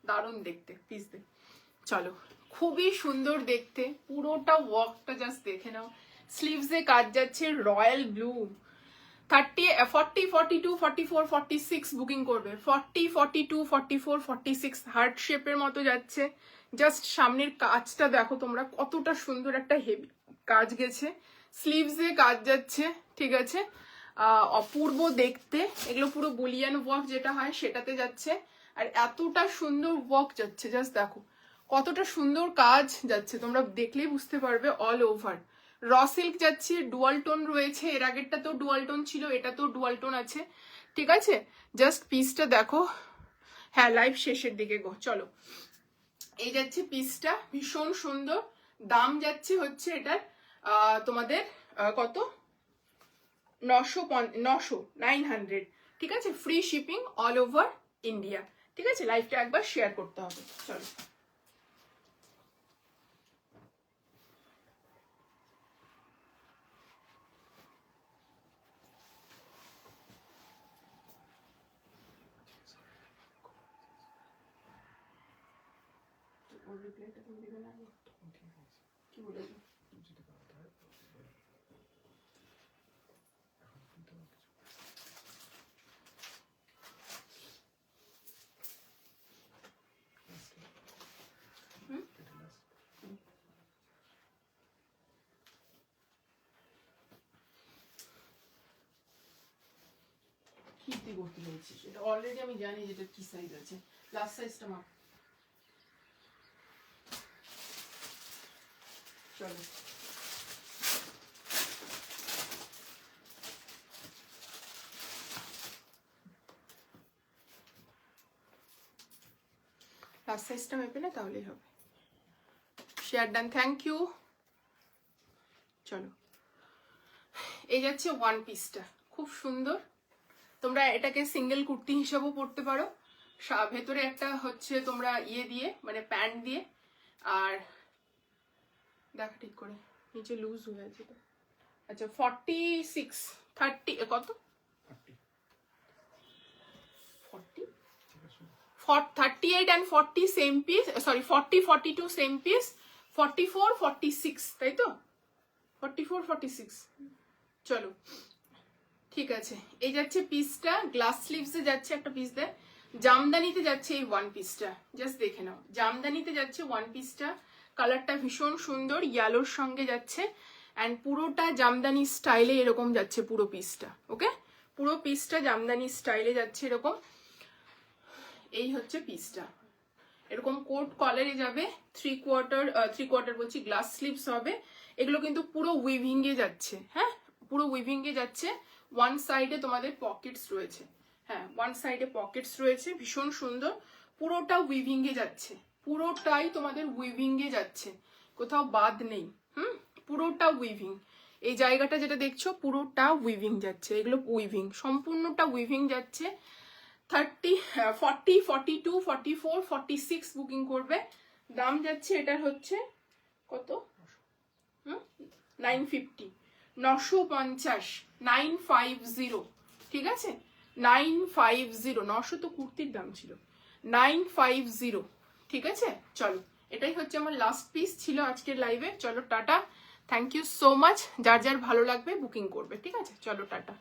S1: দারুণ দেখতে, পিস দে, চলো খুবই সুন্দর দেখতে, পুরোটা ওয়ার্কটা জাস্ট দেখে নাও, স্লিভসে কাজ যাচ্ছে রয়্যাল ব্লু, 30, 40, 42, 44, 46 বুকিং করবে, 40, 42, 44, 46 হার্ট শেপের মতো যাচ্ছে, জাস্ট সামনের কাজটা দেখো তোমরা, কতটা সুন্দর একটা হেভি কাজ গেছে, স্লিভসে কাজ যাচ্ছে, ঠিক আছে, অপূর্ব দেখতে, এগুলো পুরো বুলিয়ান ওয়ার্ক যেটা হয় সেটাতে যাচ্ছে, আর এতটা সুন্দর ওয়ার্ক যাচ্ছে, জাস্ট দেখো কতটা সুন্দর কাজ যাচ্ছে, তোমরা দেখলেই বুঝতে পারবে, অল ওভার র সিল্ক যাচ্ছে, ডুয়াল টোন রয়েছে, এর আগেরটা তো ডুয়াল টোন ছিল, এটা তো ডুয়াল টোন আছে, ঠিক আছে, জাস্ট পিসটা দেখো, হ্যাঁ লাইভ শেষের দিকে গো, চলো এই যাচ্ছে পিসটা, ভীষণ সুন্দর, দাম যাচ্ছে হচ্ছে এটার তোমাদের কত, 900, ঠিক আছে, free shipping all over India, ঠিক আছে, লাইভটা একবার শেয়ার করতে হবে, চলো রিপ্লাইটা তুমি দিবে না, কি বলেছো, কি তুই করতে বলছিস, এটা অলরেডি আমি জানি যেটা কি সাইজ আছে, লাস্ট সাইজটা মাপ, চলো প্লাস সাইজটা মেপে না তাহলেই হবে। Share done, thank you. চলো, এই যাচ্ছে ওয়ান পিসটা, খুব সুন্দর। তোমরা এটাকে সিঙ্গেল কুর্তি হিসাবেও পরতে পারো, ভেতরে একটা হচ্ছে তোমরা ইয়ে দিয়ে মানে প্যান্ট দিয়ে, আর দেখা ঠিক করে নিচে লুজ হয়ে আছে তো। আচ্ছা 46 30 কত 38 and 40 same piece, sorry 40 42 same piece, 44 46 তাই তো, 44 46। চলো ঠিক আছে, এই যাচ্ছে পিসটা, গ্লাস স্লিভসে যাচ্ছে একটা পিস দেয়, জামদানিতে যাচ্ছে এই ওয়ান পিসটা, জাস্ট দেখে নাও, জামদানিতে যাচ্ছে ওয়ান পিসটা। কালারটা ভীষণ সুন্দর, ইয়েলোর সঙ্গে যাচ্ছে, অ্যান্ড পুরোটা জামদানি স্টাইলে এরকম যাচ্ছে পুরো পিসটা। ওকে, পুরো পিসটা জামদানি স্টাইলে যাচ্ছে এরকম। এই হচ্ছে পিসটা, এরকম কোট কলারে যাবে, থ্রি কোয়ার্টার বলছি, গ্লাস স্লিভস হবে। এগুলো কিন্তু পুরো উইভিং এ যাচ্ছে, হ্যাঁ পুরো উইভিং এ যাচ্ছে। ওয়ান সাইডে তোমাদের পকেটস রয়েছে, হ্যাঁ ওয়ান সাইডে পকেটস রয়েছে, ভীষণ সুন্দর। পুরোটা উইভিং এ যাচ্ছে, পুরোটাই তোমাদের উইভিং এ যাচ্ছে, কোথাও বাদ নেই। পুরোটা উইভিং, এই জায়গাটা যেটা দেখছো পুরোটা উইভিং যাচ্ছে, এগুলো উইভিং, সম্পূর্ণটা উইভিং যাচ্ছে। 30 40 42 44 46 বুকিং করবে। দাম যাচ্ছে এটার হচ্ছে কত, 950, 950, 950, ঠিক আছে 950, 900 তো কুর্তির দাম ছিল, 950, ঠিক আছে। চলো, এটাই হচ্ছে আমার লাস্ট পিস ছিল আজকের লাইভে। চলো টাটা, থ্যাংক ইউ সো মাচ। যার যার ভালো লাগবে বুকিং করবে, ঠিক আছে। চলো টাটা।